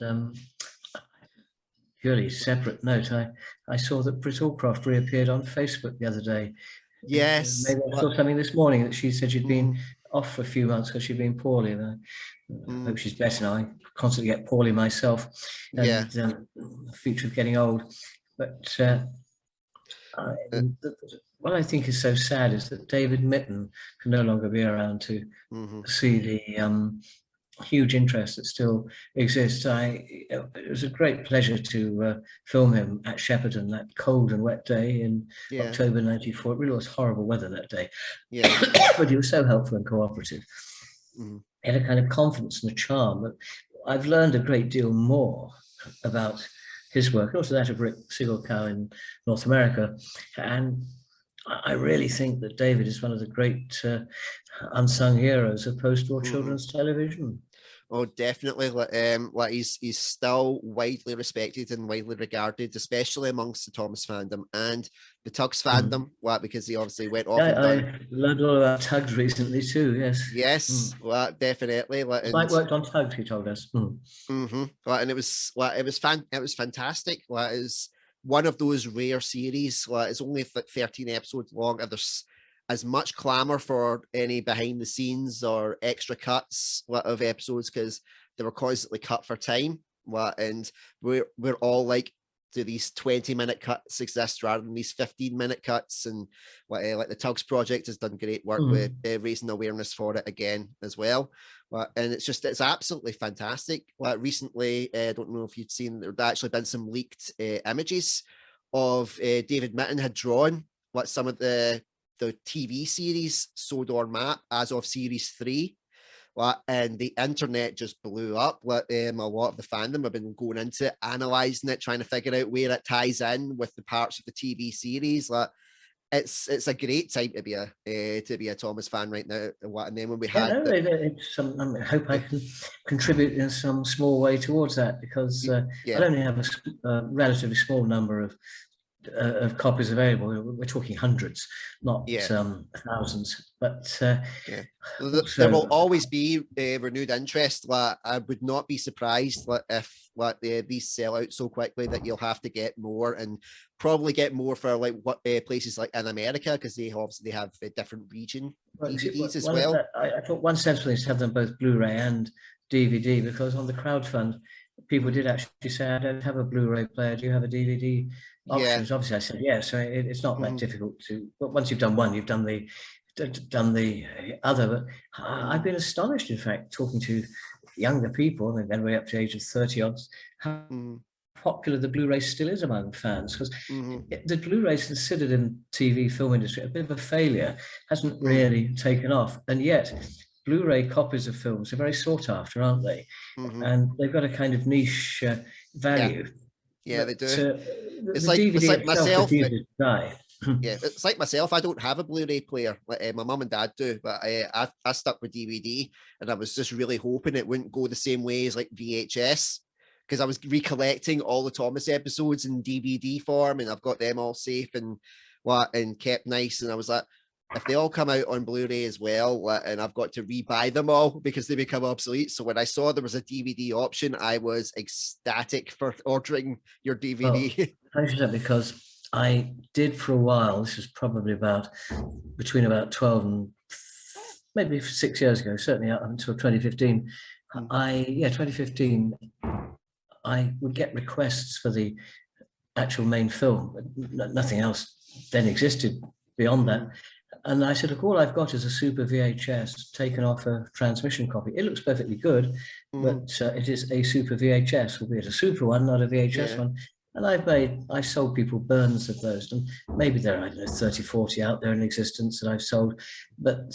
B: purely separate note, I saw that Britt Allcroft reappeared on Facebook the other day.
C: Yes,
B: maybe I saw something this morning that she said she'd been off for a few months because she'd been poorly, and I hope she's better now. I constantly get poorly myself, and the feature of getting old. But what I think is so sad is that David Mitten can no longer be around to see the huge interest that still exists. It was a great pleasure to film him at Shepperton that cold and wet day in October '94. It really was horrible weather that day, but he was so helpful and cooperative. He had a kind of confidence and a charm that I've learned a great deal more about his work, also that of Rick Sigelkow in North America. And I really think that David is one of the great unsung heroes of post-war children's television.
C: Oh, definitely. Like he's still widely respected and widely regarded, especially amongst the Thomas fandom and the Tugs fandom. Like, because he obviously went off
B: Yeah,
C: and done.
B: I learned all about Tugs recently too. Yes.
C: Yes, well, definitely. Like,
B: Mike worked on Tugs, he told us.
C: Like, and it was like it was fantastic. Like, it was one of those rare series. Like, it's only 13 episodes long, and there's as much clamor for any behind the scenes or extra cuts of episodes because they were constantly cut for time. And we're all like, do these 20-minute cuts exist rather than these 15-minute cuts? And like the Tugs project has done great work with raising awareness for it again as well. And it's absolutely fantastic. Like, recently, I don't know if you'd seen, there'd actually been some leaked images of David Mitton had drawn what some of the TV series Sodor Map as of series 3. And the internet just blew up. A lot of the fandom have been going into it, analysing it, trying to figure out where it ties in with the parts of the TV series. It's a great time to be a Thomas fan right now. And then when we had,
B: I hope I can contribute in some small way towards that, because I only have a relatively small number of copies available. We're talking hundreds, not thousands. But
C: there will always be renewed interest. I would not be surprised if these sell out so quickly that you'll have to get more, and probably get more for places like in America, because they obviously have a different region DVDs as well.
B: I thought one sensible is to have them both Blu-ray and DVD, because on the crowdfund, people did actually say, I don't have a Blu-ray player, do you have a DVD options? Obviously I said yes, so it's not that difficult to, but once you've done one, you've done the other. But I've been astonished, in fact, talking to younger people, and then way up to the age of 30 odds, how popular the Blu-ray still is among fans, because the Blu-ray is considered in TV film industry a bit of a failure, hasn't really taken off, and yet Blu-ray copies of films are very sought after, aren't they? And they've got a kind of niche value.
C: Yeah, they do.
B: It's like
C: myself. It's like myself. I don't have a Blu-ray player. My mum and dad do, but I stuck with DVD, and I was just really hoping it wouldn't go the same way as like VHS, because I was recollecting all the Thomas episodes in DVD form, and I've got them all safe and kept nice. And I was like, if they all come out on Blu-ray as well, and I've got to rebuy them all because they become obsolete. So when I saw there was a DVD option, I was ecstatic for ordering your DVD.
B: Well, thanks for that, because I did for a while, this was probably between about 12 and maybe 6 years ago, certainly up until 2015. 2015, I would get requests for the actual main film. Nothing else then existed beyond that. And I said, look, all I've got is a Super VHS taken off a transmission copy. It looks perfectly good, but it is a Super VHS, albeit a Super one, not a VHS one. And I've sold people burns of those, and maybe there are, I don't know, 30, 40 out there in existence that I've sold. But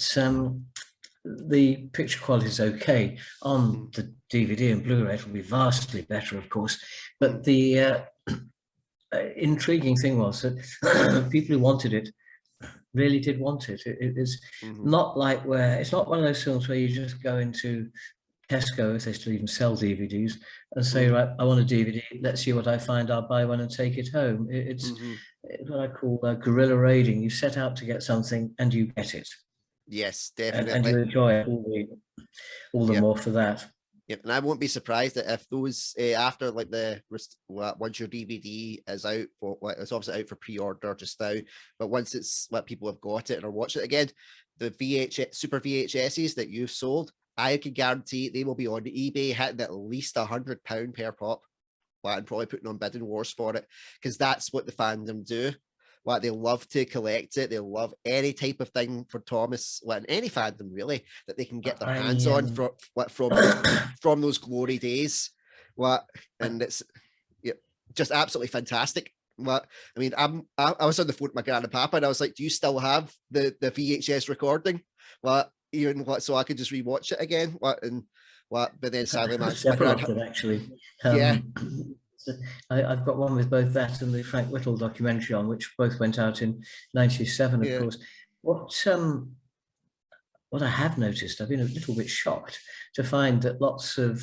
B: the picture quality is okay. On the DVD and Blu-ray, it will be vastly better, of course. But the intriguing thing was that people who wanted it really did want it. It is not like it's not one of those films where you just go into Tesco, if they still even sell DVDs, and say, right, I want a DVD, let's see what I find, I'll buy one and take it home. It's what I call guerrilla raiding. You set out to get something and you get it.
C: Yes, definitely.
B: And you enjoy it all the more for that.
C: Yep, and I won't be surprised that if those after like once your DVD is out for it's obviously out for pre-order just now, but once it's people have got it and are watching it again, the Super VHSs that you've sold, I can guarantee they will be on eBay hitting at least £100 per pop, and probably putting on bidding wars for it, because that's what the fandom do. They love to collect it. They love any type of thing for Thomas, and any fandom really that they can get their hands on from those glory days. And it's just absolutely fantastic. I mean, I was on the phone with my gran and papa, and I was like, "Do you still have the VHS recording? So I could just rewatch it again." But then sadly, my gran
B: actually. I've got one with both that and the Frank Whittle documentary on, which both went out in '97, of course. what I have noticed, I've been a little bit shocked to find that lots of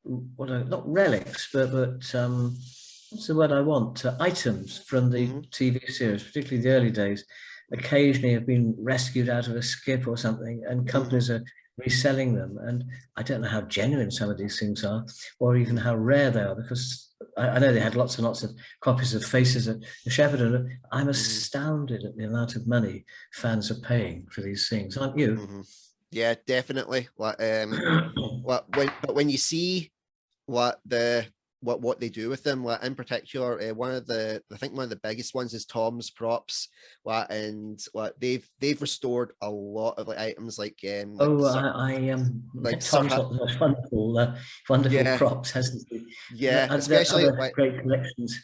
B: what are not relics, but what's the word I want? Items from the TV series, particularly the early days, occasionally have been rescued out of a skip or something, and companies are reselling them. And I don't know how genuine some of these things are, or even how rare they are, because I know they had lots and lots of copies of Faces at the Shepherd, and I'm astounded at the amount of money fans are paying for these things, aren't you?
C: Yeah, definitely. But when you see what they do with them, like in particular, I think one of the biggest ones is Tom's props, and they've restored a lot of like items like
B: Tom's got the most wonderful props, hasn't he?
C: Yeah, especially
B: other great collections.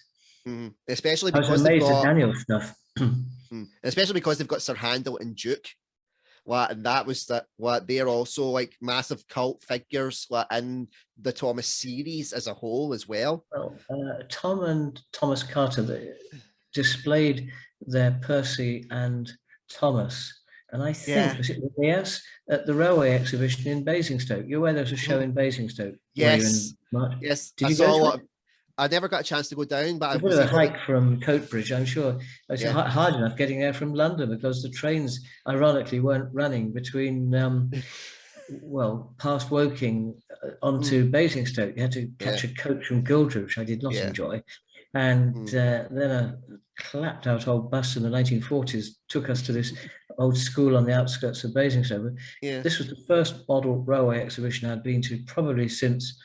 C: Especially
B: because I was amazed at Daniel's stuff.
C: Especially because they've got Sir Handel and Duke. And that was they're also like massive cult figures in the Thomas series as a whole as well.
B: Well, Tom and Thomas Carter displayed their Percy and Thomas, and I think was it at the railway exhibition in Basingstoke. You're aware there was a show in Basingstoke?
C: Yes, yes.
B: Did you go to it?
C: I never got a chance to go down, but
B: I was a hike from Coatbridge, I'm sure. It's hard enough getting there from London because the trains, ironically, weren't running between, past Woking onto Basingstoke. You had to catch a coach from Guildford, which I did not enjoy. And then a clapped out old bus in the 1940s took us to this old school on the outskirts of Basingstoke. This was the first model railway exhibition I'd been to probably since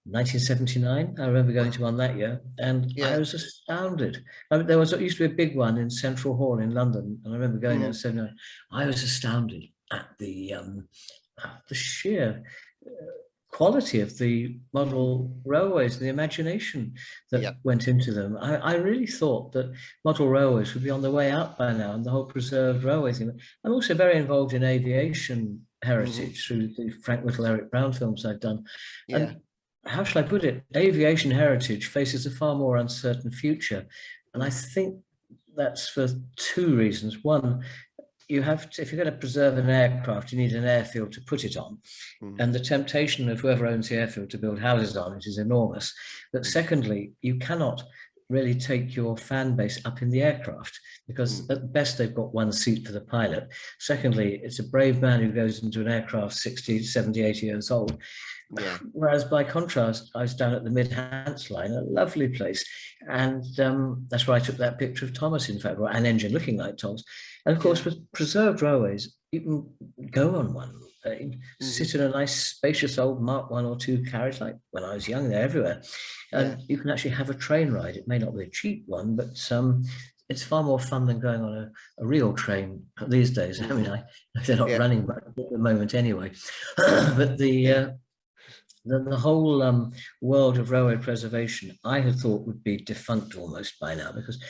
B: 1979. I remember going to one that year, and I was astounded. There used to be a big one in Central Hall in London, and I remember going there in 79. I was astounded at the sheer quality of the model railways and the imagination that went into them. I really thought that model railways would be on the way out by now, and the whole preserved railway thing. I'm also very involved in aviation heritage through the Frank Whittle, Eric Brown films I've done. And how shall I put it? Aviation heritage faces a far more uncertain future. And I think that's for two reasons. One, you have to, if you're going to preserve an aircraft, you need an airfield to put it on. And the temptation of whoever owns the airfield to build houses on it is enormous. But secondly, you cannot really take your fan base up in the aircraft because at best they've got one seat for the pilot. Secondly, it's a brave man who goes into an aircraft 60, 70, 80 years old. Whereas by contrast, I was down at the Mid-Hants line, a lovely place. And that's where I took that picture of Thomas, in fact, or an engine looking like Thomas. And of course, with preserved railways, you can go on one, sit in a nice, spacious old Mark 1 or 2 carriage, like when I was young, they're everywhere. And you can actually have a train ride. It may not be a cheap one, but it's far more fun than going on a real train these days. I mean, they're not running at the moment anyway. But the whole world of railway preservation, I had thought would be defunct almost by now, because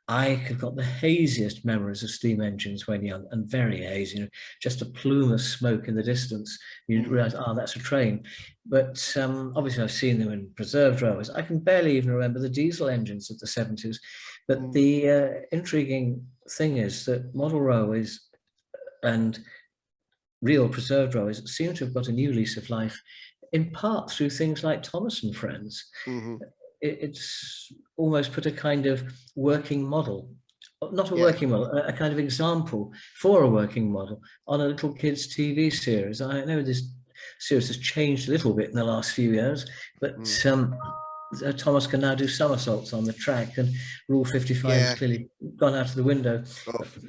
B: I have got the haziest memories of steam engines when young, and very hazy, just a plume of smoke in the distance. You realize, that's a train. But obviously I've seen them in preserved railways. I can barely even remember the diesel engines of the 70s. But the intriguing thing is that model railways and real preserved railways seem to have got a new lease of life, in part through things like Thomas and Friends. It's almost put a kind of working model, not a working model, a kind of example for a working model on a little kids' TV series. I know this series has changed a little bit in the last few years, but Thomas can now do somersaults on the track, and Rule 55 has clearly gone out of the window.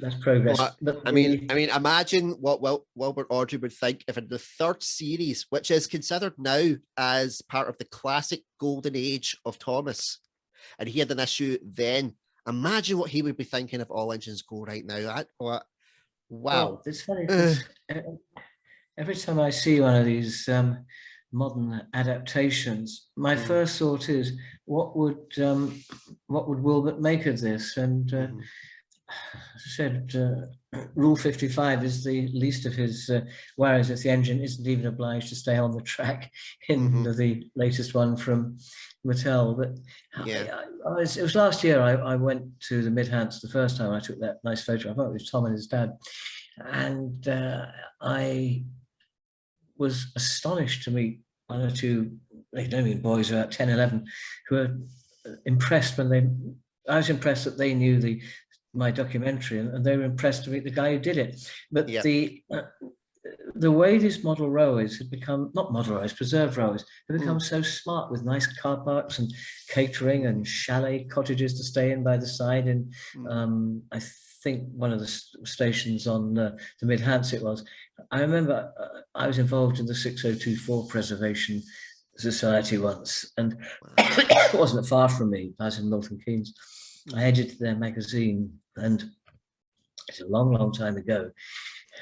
B: That's progress.
C: Well, I mean, imagine what Wilbert Audrey would think if in the third series, which is considered now as part of the classic golden age of Thomas, and he had an issue then. Imagine what he would be thinking if All Engines Go right now. Wow.
B: Well, it's funny. Every time I see one of these modern adaptations, my first thought is, what would Wilbert make of this? And as I said, Rule 55 is the least of his worries if the engine isn't even obliged to stay on the track in the latest one from Mattel. But it was last year I went to the Mid-Hants the first time. I took that nice photo. I thought it was Tom and his dad. And I was astonished to meet one or two, they don't mean boys about 10, 11, who were impressed when I was impressed that they knew my documentary, and they were impressed to meet the guy who did it. But
C: Yeah.
B: the way these model railways had become, not model railways, preserved railways, have become so smart, with nice car parks and catering and chalet cottages to stay in by the side. And I think one of the stations on the Mid-Hants it was. I remember I was involved in the 6024 Preservation Society once, and it wasn't far from me. I was in Milton Keynes. I edited their magazine, and it's a long, long time ago.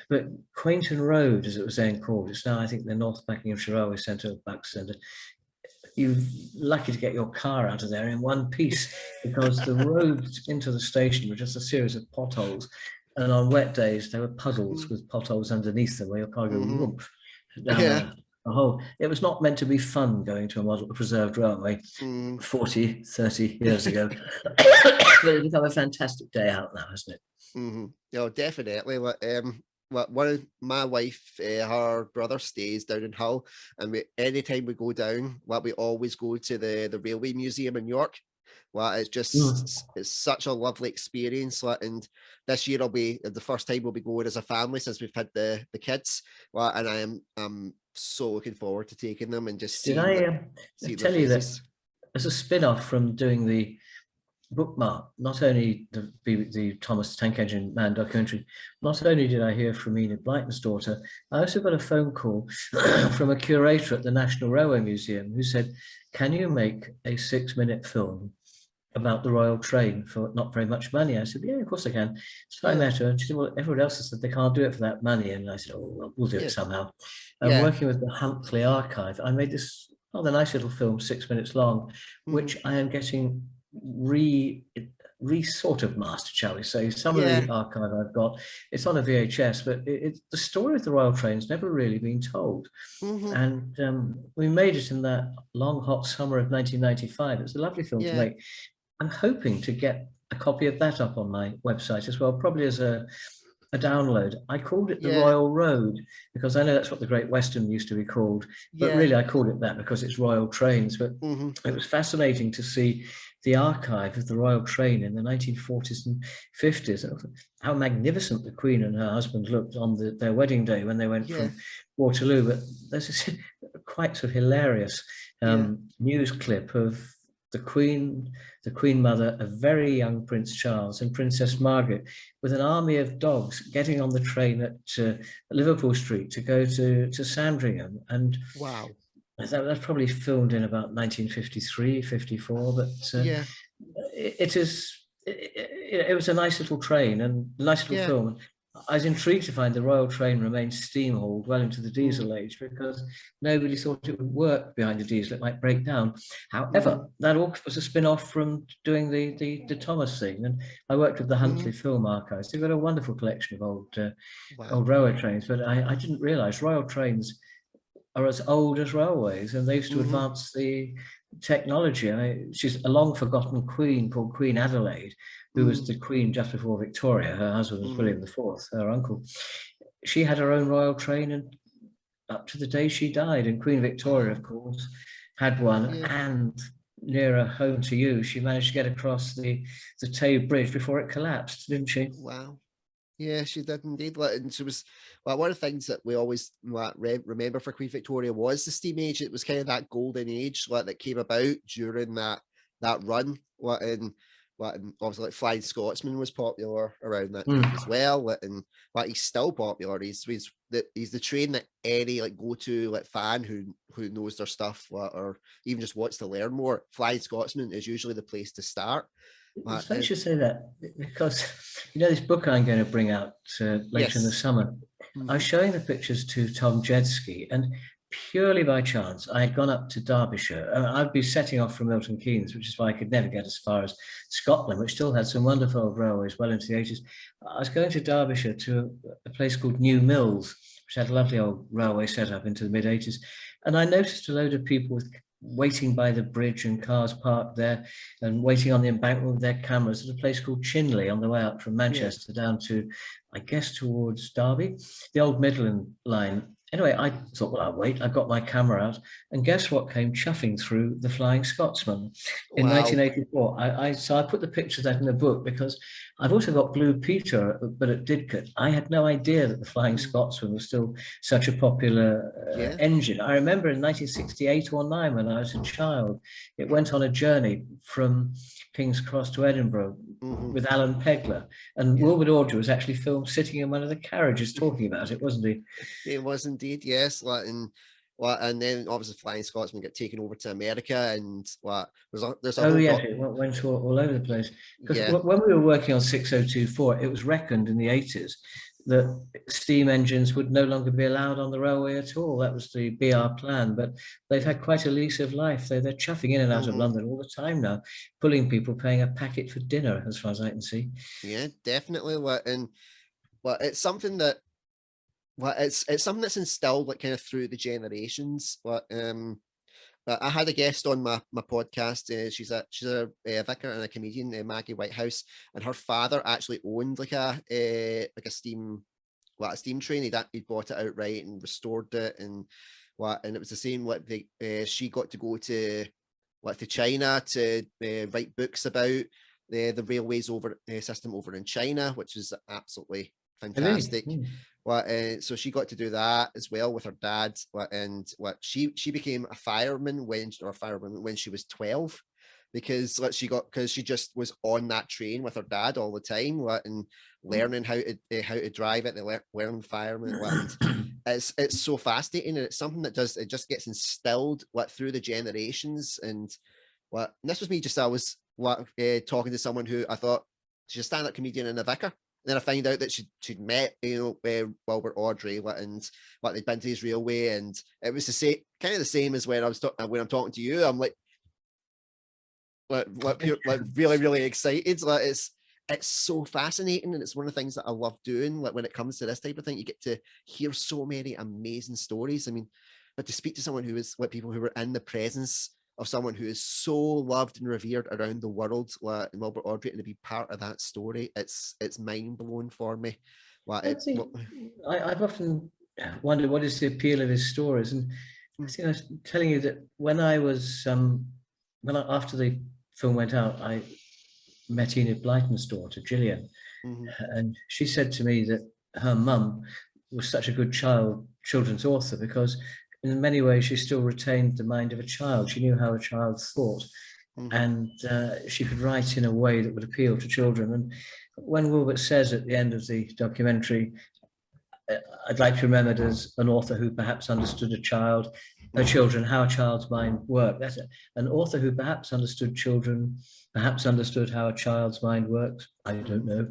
B: But Quainton Road, as it was then called, it's now, I think, the North Buckinghamshire Railway Centre, Back Centre. You're lucky to get your car out of there in one piece, because the roads into the station were just a series of potholes. And on wet days, there were puddles with potholes underneath them where your car goes down a hole. It was not meant to be fun going to a model preserved railway 40, 30 years ago. But it's become a fantastic day out now, hasn't it?
C: No, definitely. One of my wife, her brother stays down in Hull, and anytime we go down, we always go to the Railway Museum in York. It's just it's such a lovely experience. And this year will be the first time we'll be going as a family since we've had the kids. And I'm so looking forward to taking them and just seeing.
B: Did I tell you that as a spin-off from doing the bookmark, not only the Thomas the Tank Engine Man documentary, not only did I hear from Enid Blyton's daughter, I also got a phone call from a curator at the National Railway Museum who said, can you make a 6-minute film about the Royal Train for not very much money? I said, yeah, of course I can. So I met her, and she said, well, everyone else has said they can't do it for that money. And I said, oh, well, we'll do it somehow. And working with the Huntley Archive, I made this rather nice little film, 6 minutes long, which I am getting sort of mastered, shall we say. Some of the archive I've got, it's on a VHS, but the story of the Royal Train's never really been told. And we made it in that long, hot summer of 1995. It was a lovely film to make. I'm hoping to get a copy of that up on my website as well, probably as a download. I called it the Royal Road because I know that's what the Great Western used to be called, but really I called it that because it's Royal Trains. But it was fascinating to see the archive of the Royal Train in the 1940s and 50s. How magnificent the Queen and her husband looked on their wedding day when they went from Waterloo. But there's this quite sort of hilarious news clip of the Queen Mother, a very young Prince Charles, and Princess Margaret, with an army of dogs getting on the train at Liverpool Street to go to Sandringham. And
C: wow,
B: that's probably filmed in about 1953, 54. But it was a nice little train and a nice little film. I was intrigued to find the Royal Train remained steam-hauled well into the diesel age, because nobody thought it would work behind the diesel. It might break down. However, that all was a spin-off from doing the Thomas thing. And I worked with the Huntley Film Archives. They've got a wonderful collection of old railway trains. But I didn't realise Royal Trains are as old as railways, and they used to advance the technology. She's a long-forgotten queen called Queen Adelaide, who was the queen just before Victoria. Her husband was William IV, her uncle. She had her own royal train, and up to the day she died. And Queen Victoria, of course, had one. And nearer home to you, she managed to get across the Tay Bridge before it collapsed, didn't she?
C: Wow. Yeah, she did indeed. And she was, one of the things that we always remember for Queen Victoria was the steam age. It was kind of that golden age that came about during that run. And obviously, Flying Scotsman was popular around that time as well. And he's still popular. He's the train that any go to fan who knows their stuff or even just wants to learn more. Flying Scotsman is usually the place to start.
B: It's funny you say that, because this book I'm going to bring out later in the summer. I was showing the pictures to Tom Jedsky, and purely by chance, I had gone up to Derbyshire. I'd be setting off from Milton Keynes, which is why I could never get as far as Scotland, which still had some wonderful old railways well into the 80s. I was going to Derbyshire to a place called New Mills, which had a lovely old railway set up into the mid-80s. And I noticed a load of people with waiting by the bridge and cars parked there and waiting on the embankment with their cameras at a place called Chinley on the way out from Manchester down to, I guess, towards Derby, the old Midland line. Anyway, I thought, well, I'll wait. I got my camera out, and guess what came chuffing through? The Flying Scotsman in
C: Wow.
B: 1984. So I put the picture of that in the book because I've also got Blue Peter, but at Didcot. I had no idea that the Flying Scotsman was still such a popular engine. I remember in 1968 or 9 when I was a child, it went on a journey from King's Cross to Edinburgh with Alan Pegler, and Wilbur Audrey was actually filmed sitting in one of the carriages talking about it, wasn't he?
C: It was indeed, yes. And then obviously Flying Scotsman got taken over to America, and there's a whole
B: it went all over the place. Because when we were working on 6024, it was reckoned in the 80s that steam engines would no longer be allowed on the railway at all. That was the BR plan, but they've had quite a lease of life. They're chuffing in and out of London all the time now, pulling people, paying a packet for dinner, as far as I can see.
C: Yeah, definitely. It's something that, it's something that's instilled like kind of through the generations. I had a guest on my podcast. She's a vicar and a comedian, Maggie Whitehouse, and her father actually owned like a steam train. He'd bought it outright and restored it, and it was the same. She got to go to China to write books about the railways system over in China, which is absolutely fantastic. So she got to do that as well with her dad, and she became a fireman when she was 12, because she just was on that train with her dad all the time, and learning how to drive it. They learn fireman. It's so fascinating, and it's something that just gets instilled through the generations. And this was me. I was talking to someone who I thought she's a stand-up comedian and a vicar. And then I find out that she'd met, Wilbur Audrey, and they'd been to his railway, and it was kind of the same as when I'm talking to you. I'm like really, really excited. It's so fascinating, and it's one of the things that I love doing. When it comes to this type of thing, you get to hear so many amazing stories. I mean, but to speak to someone who is people who were in the presence of someone who is so loved and revered around the world, in Wilbur Audrey, and to be part of that story, it's mind blowing for me.
B: I've often wondered what is the appeal of his stories, and I was telling you that when I was after the film went out, I met Enid Blyton's daughter, Gillian, and she said to me that her mum was such a good children's author because in many ways she still retained the mind of a child. She knew how a child thought, and she could write in a way that would appeal to children. And when Wilbert says at the end of the documentary, I'd like to be remembered as an author who perhaps understood children, how a child's mind worked. That's an author who perhaps understood children, perhaps understood how a child's mind works. I don't know.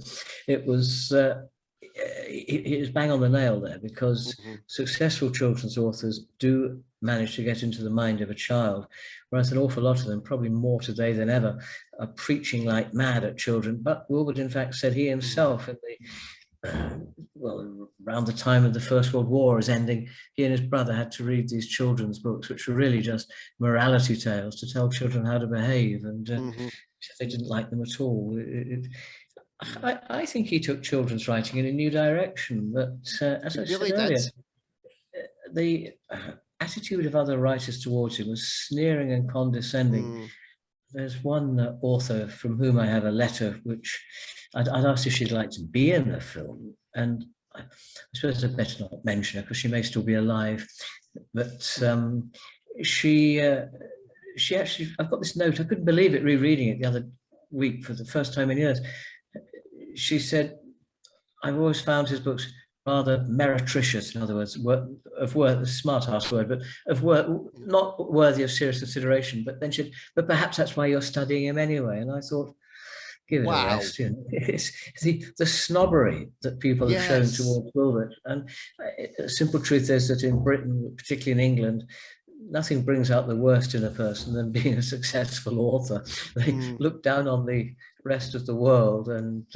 B: It was he was bang on the nail there, because successful children's authors do manage to get into the mind of a child, whereas an awful lot of them, probably more today than ever, are preaching like mad at children. But Wilbert, in fact, said he himself in around the time of the First World War is ending, he and his brother had to read these children's books, which were really just morality tales to tell children how to behave, and they didn't like them at all. I think he took children's writing in a new direction, but as I said earlier, the attitude of other writers towards him was sneering and condescending. There's one author from whom I have a letter, which I'd asked if she'd like to be in the film, and I suppose I'd better not mention her because she may still be alive. But she actually, I've got this note. I couldn't believe it rereading it the other week for the first time in years. She said, I've always found his books rather meretricious, in other words, a smart-ass word, but not worthy of serious consideration. But then she said, but perhaps that's why you're studying him anyway. And I thought, give it a rest. It's the snobbery that people have shown towards Wilbert. And the simple truth is that in Britain, particularly in England, nothing brings out the worst in a person than being a successful author. They look down on the rest of the world, and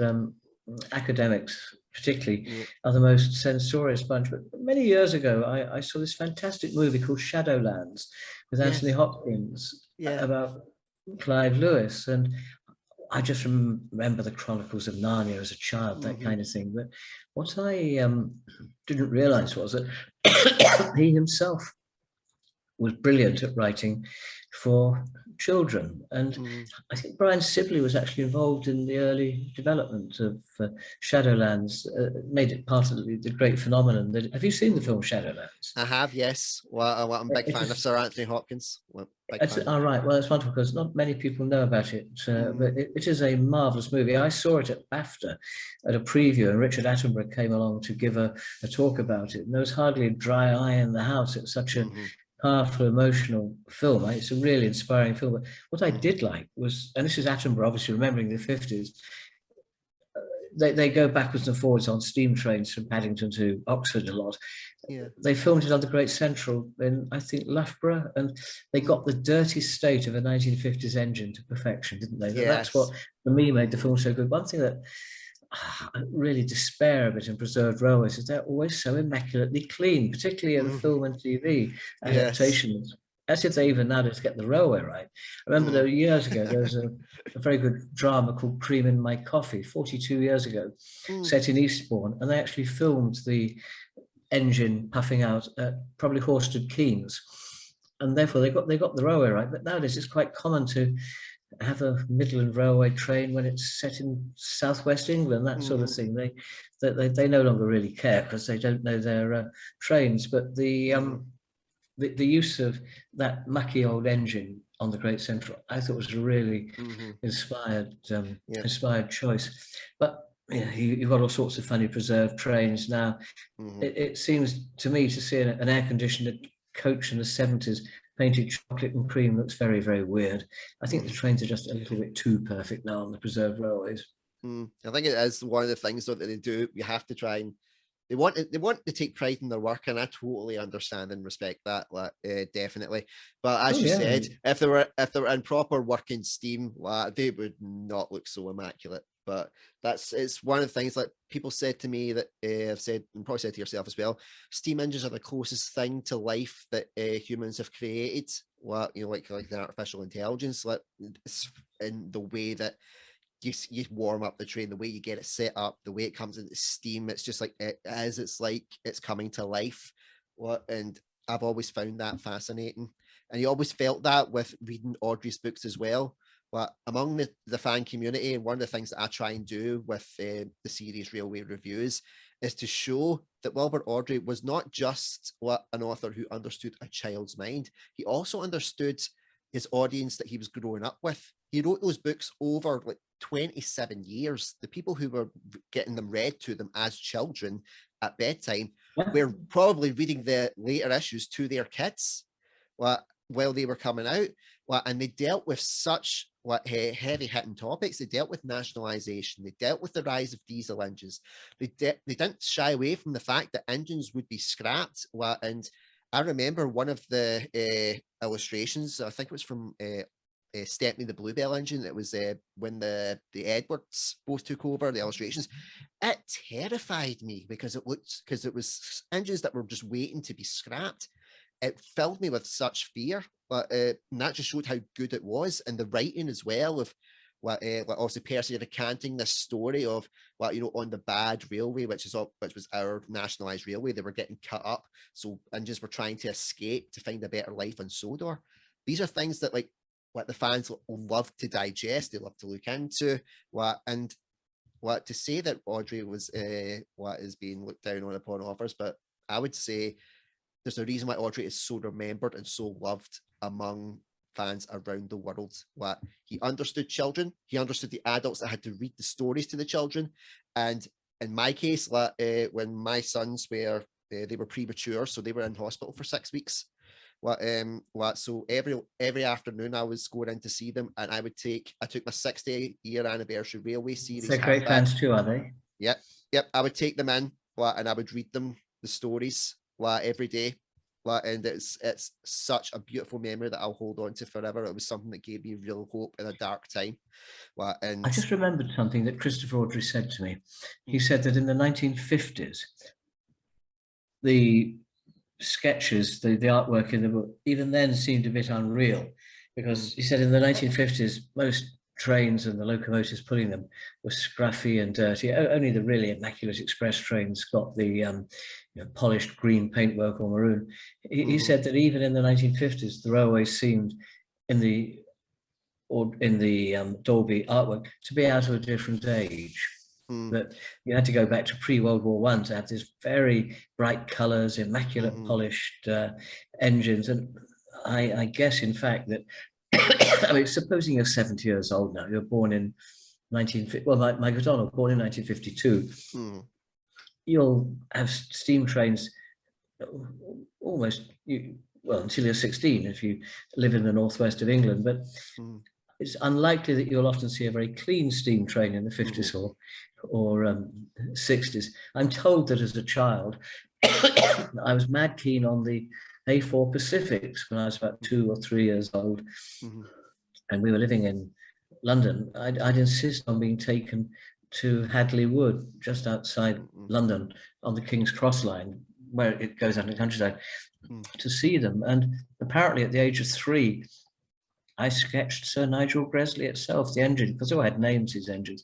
B: academics particularly,
C: Yeah.
B: are the most censorious bunch. But many years ago, I saw this fantastic movie called Shadowlands with Anthony
C: Yes.
B: Hopkins
C: Yeah.
B: about Clive Lewis. And I just remember the Chronicles of Narnia as a child, that kind of thing. But what I didn't realize was that he himself was brilliant at writing for children. And I think Brian Sibley was actually involved in the early development of Shadowlands, made it part of the great phenomenon. Have you seen the film Shadowlands?
C: I have, yes. Well, I'm a big fan of Sir Anthony Hopkins. Well, big fan.
B: All right. Well, it's wonderful because not many people know about it, but it is a marvelous movie. I saw it at BAFTA at a preview, and Richard Attenborough came along to give a talk about it. And there was hardly a dry eye in the house. It's such a powerful, emotional film. It's a really inspiring film. But what I did like was, and this is Attenborough, obviously remembering the 50s, they go backwards and forwards on steam trains from Paddington to Oxford a lot.
C: Yeah.
B: They filmed it on the Great Central in, I think, Loughborough, and they got the dirty state of a 1950s engine to perfection, didn't they?
C: Yes.
B: That's what, for me, made the film so good. One thing that I really despair of it in Preserved Railways is they're always so immaculately clean, particularly in the film and TV adaptations. As if they even nowadays get the railway right. I remember there years ago, there was a very good drama called Cream in My Coffee, 42 years ago, set in Eastbourne, and they actually filmed the engine puffing out at probably Horsted Keynes, and therefore they got the railway right. But nowadays it's quite common to have a Midland Railway train when it's set in southwest England, that sort of thing. They no longer really care because they don't know their trains. But the use of that mucky old engine on the Great Central, I thought was a really inspired choice. But yeah, you've got all sorts of funny preserved trains now. It seems to me to see an air-conditioned coach in the 70s painted chocolate and cream looks very, very weird. I think the trains are just a little bit too perfect now on the preserved railways.
C: I think it is one of the things that they do. You have to try and they want to take pride in their work, and I totally understand and respect that, definitely. But as you said, if they were in proper working steam, they would not look so immaculate. But it's one of the things that people said to me that I've said, and probably said to yourself as well. Steam engines are the closest thing to life that humans have created. Like the artificial intelligence, like in the way that you warm up the train, the way you get it set up, the way it comes into steam. It's just like it's like it's coming to life. And I've always found that fascinating. And you always felt that with reading Audrey's books as well. But among the fan community, and one of the things that I try and do with the series Railway Reviews is to show that Wilbur Audrey was not just an author who understood a child's mind. He also understood his audience that he was growing up with. He wrote those books over like 27 years. The people who were getting them read to them as children at bedtime were probably reading the later issues to their kids while they were coming out. And they dealt with such heavy-hitting topics. They dealt with nationalisation. They dealt with the rise of diesel engines. They didn't shy away from the fact that engines would be scrapped. And I remember one of the illustrations, I think it was from Stepney the Bluebell engine. It was when the Edwards both took over the illustrations. It terrified me because it was engines that were just waiting to be scrapped. It filled me with such fear, and that just showed how good it was, and the writing as well of obviously Percy recanting this story of on the bad railway, which was our nationalised railway. They were getting cut up, so engines were trying to escape to find a better life on Sodor. These are things that the fans love to digest, they love to look into. And to say that Audrey was is being looked down on upon authors, but I would say there's a reason why Audrey is so remembered and so loved among fans around the world. He understood children, he understood the adults that had to read the stories to the children. And in my case, when my sons were they were premature, so they were in hospital for 6 weeks. So every afternoon I was going in to see them, and I took my 60-year anniversary railway series.
B: They're great fans too, are they?
C: Yep. I would take them in, and I would read them the stories every day. Like, and it's such a beautiful memory that I'll hold on to forever. It was something that gave me real hope in a dark time. Like, and
B: I just remembered something that Christopher Audrey said to me. He said that in the 1950s, the sketches, the artwork in the book, even then seemed a bit unreal, because he said in the 1950s, most trains and the locomotives pulling them were scruffy and dirty. Only the really immaculate express trains got the polished green paintwork or maroon. He said that even in the 1950s, the railways seemed in the Dolby artwork to be out of a different age. That you had to go back to pre-World War I to have these very bright colours, immaculate polished engines. And I guess, in fact, that I mean, supposing you're 70 years old now, you're born in 1950. Well, my Donald, born in 1952. You'll have steam trains almost until you're 16 if you live in the northwest of England. But it's unlikely that you'll often see a very clean steam train in the 50s or 60s. I'm told that as a child, I was mad keen on the A4 Pacifics when I was about 2 or 3 years old, and we were living in London. I'd insist on being taken to Hadley Wood, just outside London, on the King's Cross line, where it goes out in the countryside, to see them. And apparently at the age of 3, I sketched Sir Nigel Gresley itself, the engine, because all had names, these engines.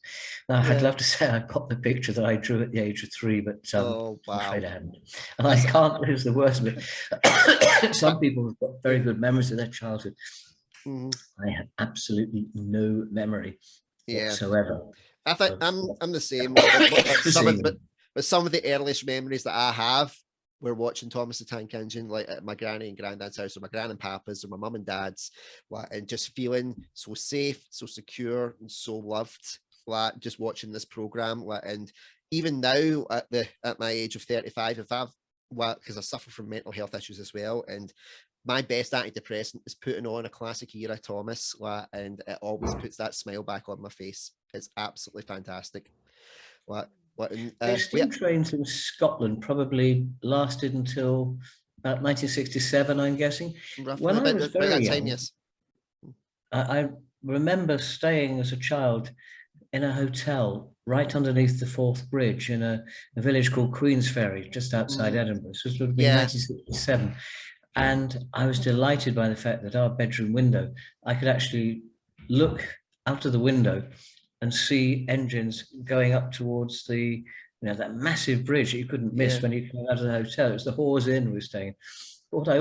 B: Now, I'd love to say I got the picture that I drew at the age of 3, but I'm afraid I haven't. And I can't lose the worst of it. Some people have got very good memories of their childhood. I have absolutely no memory whatsoever.
C: I think I'm the same. But some of the earliest memories that I have, we're watching Thomas the Tank Engine, like at my granny and granddad's house, or my gran and papa's, or my mum and dad's, and just feeling so safe, so secure, and so loved, just watching this program. And even now, at my age of 35, because I suffer from mental health issues as well, and my best antidepressant is putting on a classic era Thomas, and it always puts that smile back on my face. It's absolutely fantastic.
B: Steam trains in Scotland probably lasted until about 1967, I'm guessing.
C: Roughly
B: when I was very young,
C: time, yes.
B: I remember staying as a child in a hotel right underneath the Forth Bridge in a village called Queensferry, just outside Edinburgh. So this would have been 1967. And I was delighted by the fact that our bedroom window, I could actually look out of the window and see engines going up towards the, that massive bridge that you couldn't miss when you came out of the hotel. It was the Hawes Inn we were staying. All I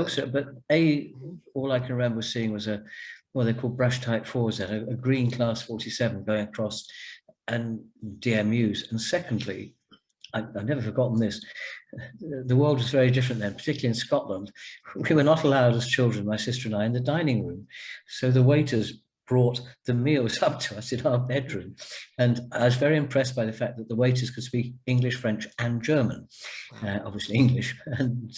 B: can remember seeing was they're called brush type 4s, a green class 47 going across, and DMUs. And secondly, I've never forgotten this. The world was very different then, particularly in Scotland. We were not allowed as children, my sister and I, in the dining room. So the waiters brought the meals up to us in our bedroom. And I was very impressed by the fact that the waiters could speak English, French, and German, obviously English. And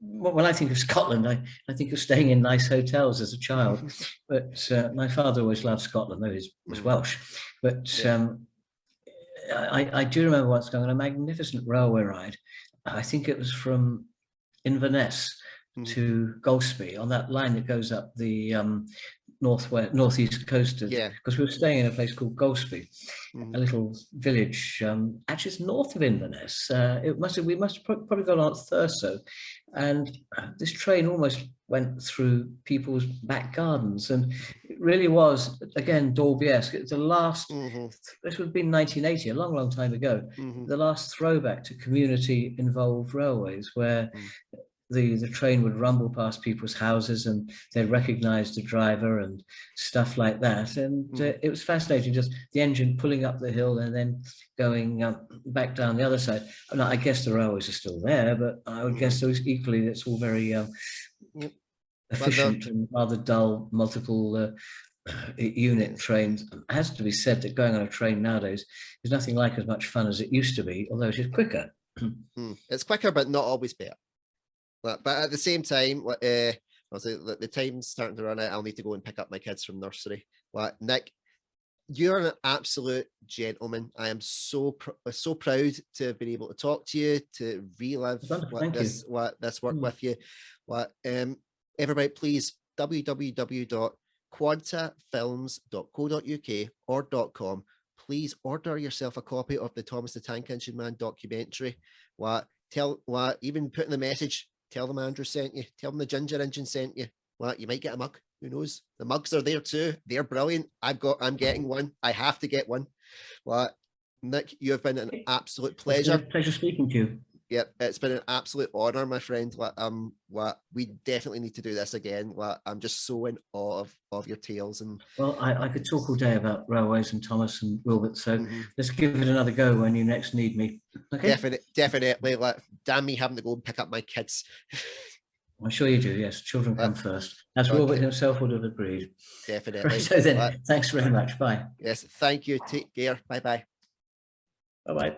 B: when I think of Scotland, I think of staying in nice hotels as a child. But my father always loved Scotland, though he was Welsh. But I do remember once going on a magnificent railway ride. I think it was from Inverness to Golspie, on that line that goes up the northeast coast, because we were staying in a place called Golspie, a little village. Actually, it's north of Inverness. We must have probably gone on Thurso, and this train almost went through people's back gardens, and it really was, again, Dolby-esque. It's the last. This would have been 1980, a long, long time ago. The last throwback to community-involved railways, where the train would rumble past people's houses and they'd recognize the driver and stuff like that. And it was fascinating, just the engine pulling up the hill and then going back down the other side. And I guess the railways are still there, but I would guess those equally, it's all very efficient and rather dull, multiple unit trains. It has to be said that going on a train nowadays is nothing like as much fun as it used to be, although it is quicker.
C: It's quicker, but not always better. But at the same time, the time's starting to run out. I'll need to go and pick up my kids from nursery. Nick, you're an absolute gentleman. I am so proud to have been able to talk to you, to relive this work with you. Everybody, please, www.quantafilms.co.uk or .com. Please order yourself a copy of the Thomas the Tank Engine Man documentary. Even put in the message, tell them Andrew sent you, tell them the Ginger Engine sent you. You might get a mug. Who knows? The mugs are there too. They're brilliant. I'm getting one. I have to get one. Nick, you have been an absolute pleasure.
B: It's been a pleasure speaking to you.
C: Yep, it's been an absolute honor, my friend. We definitely need to do this again. I'm just so in awe of your tales. And
B: well, I could talk all day about railways and Thomas and Wilbert. So let's give it another go when you next need me. Okay.
C: Definitely. Damn me having to go and pick up my kids.
B: I'm sure you do. Yes, children come first, as Wilbert himself would have agreed.
C: Definitely.
B: So then, thanks very much. Bye.
C: Yes, thank you. Take care. Bye bye.
B: Bye bye.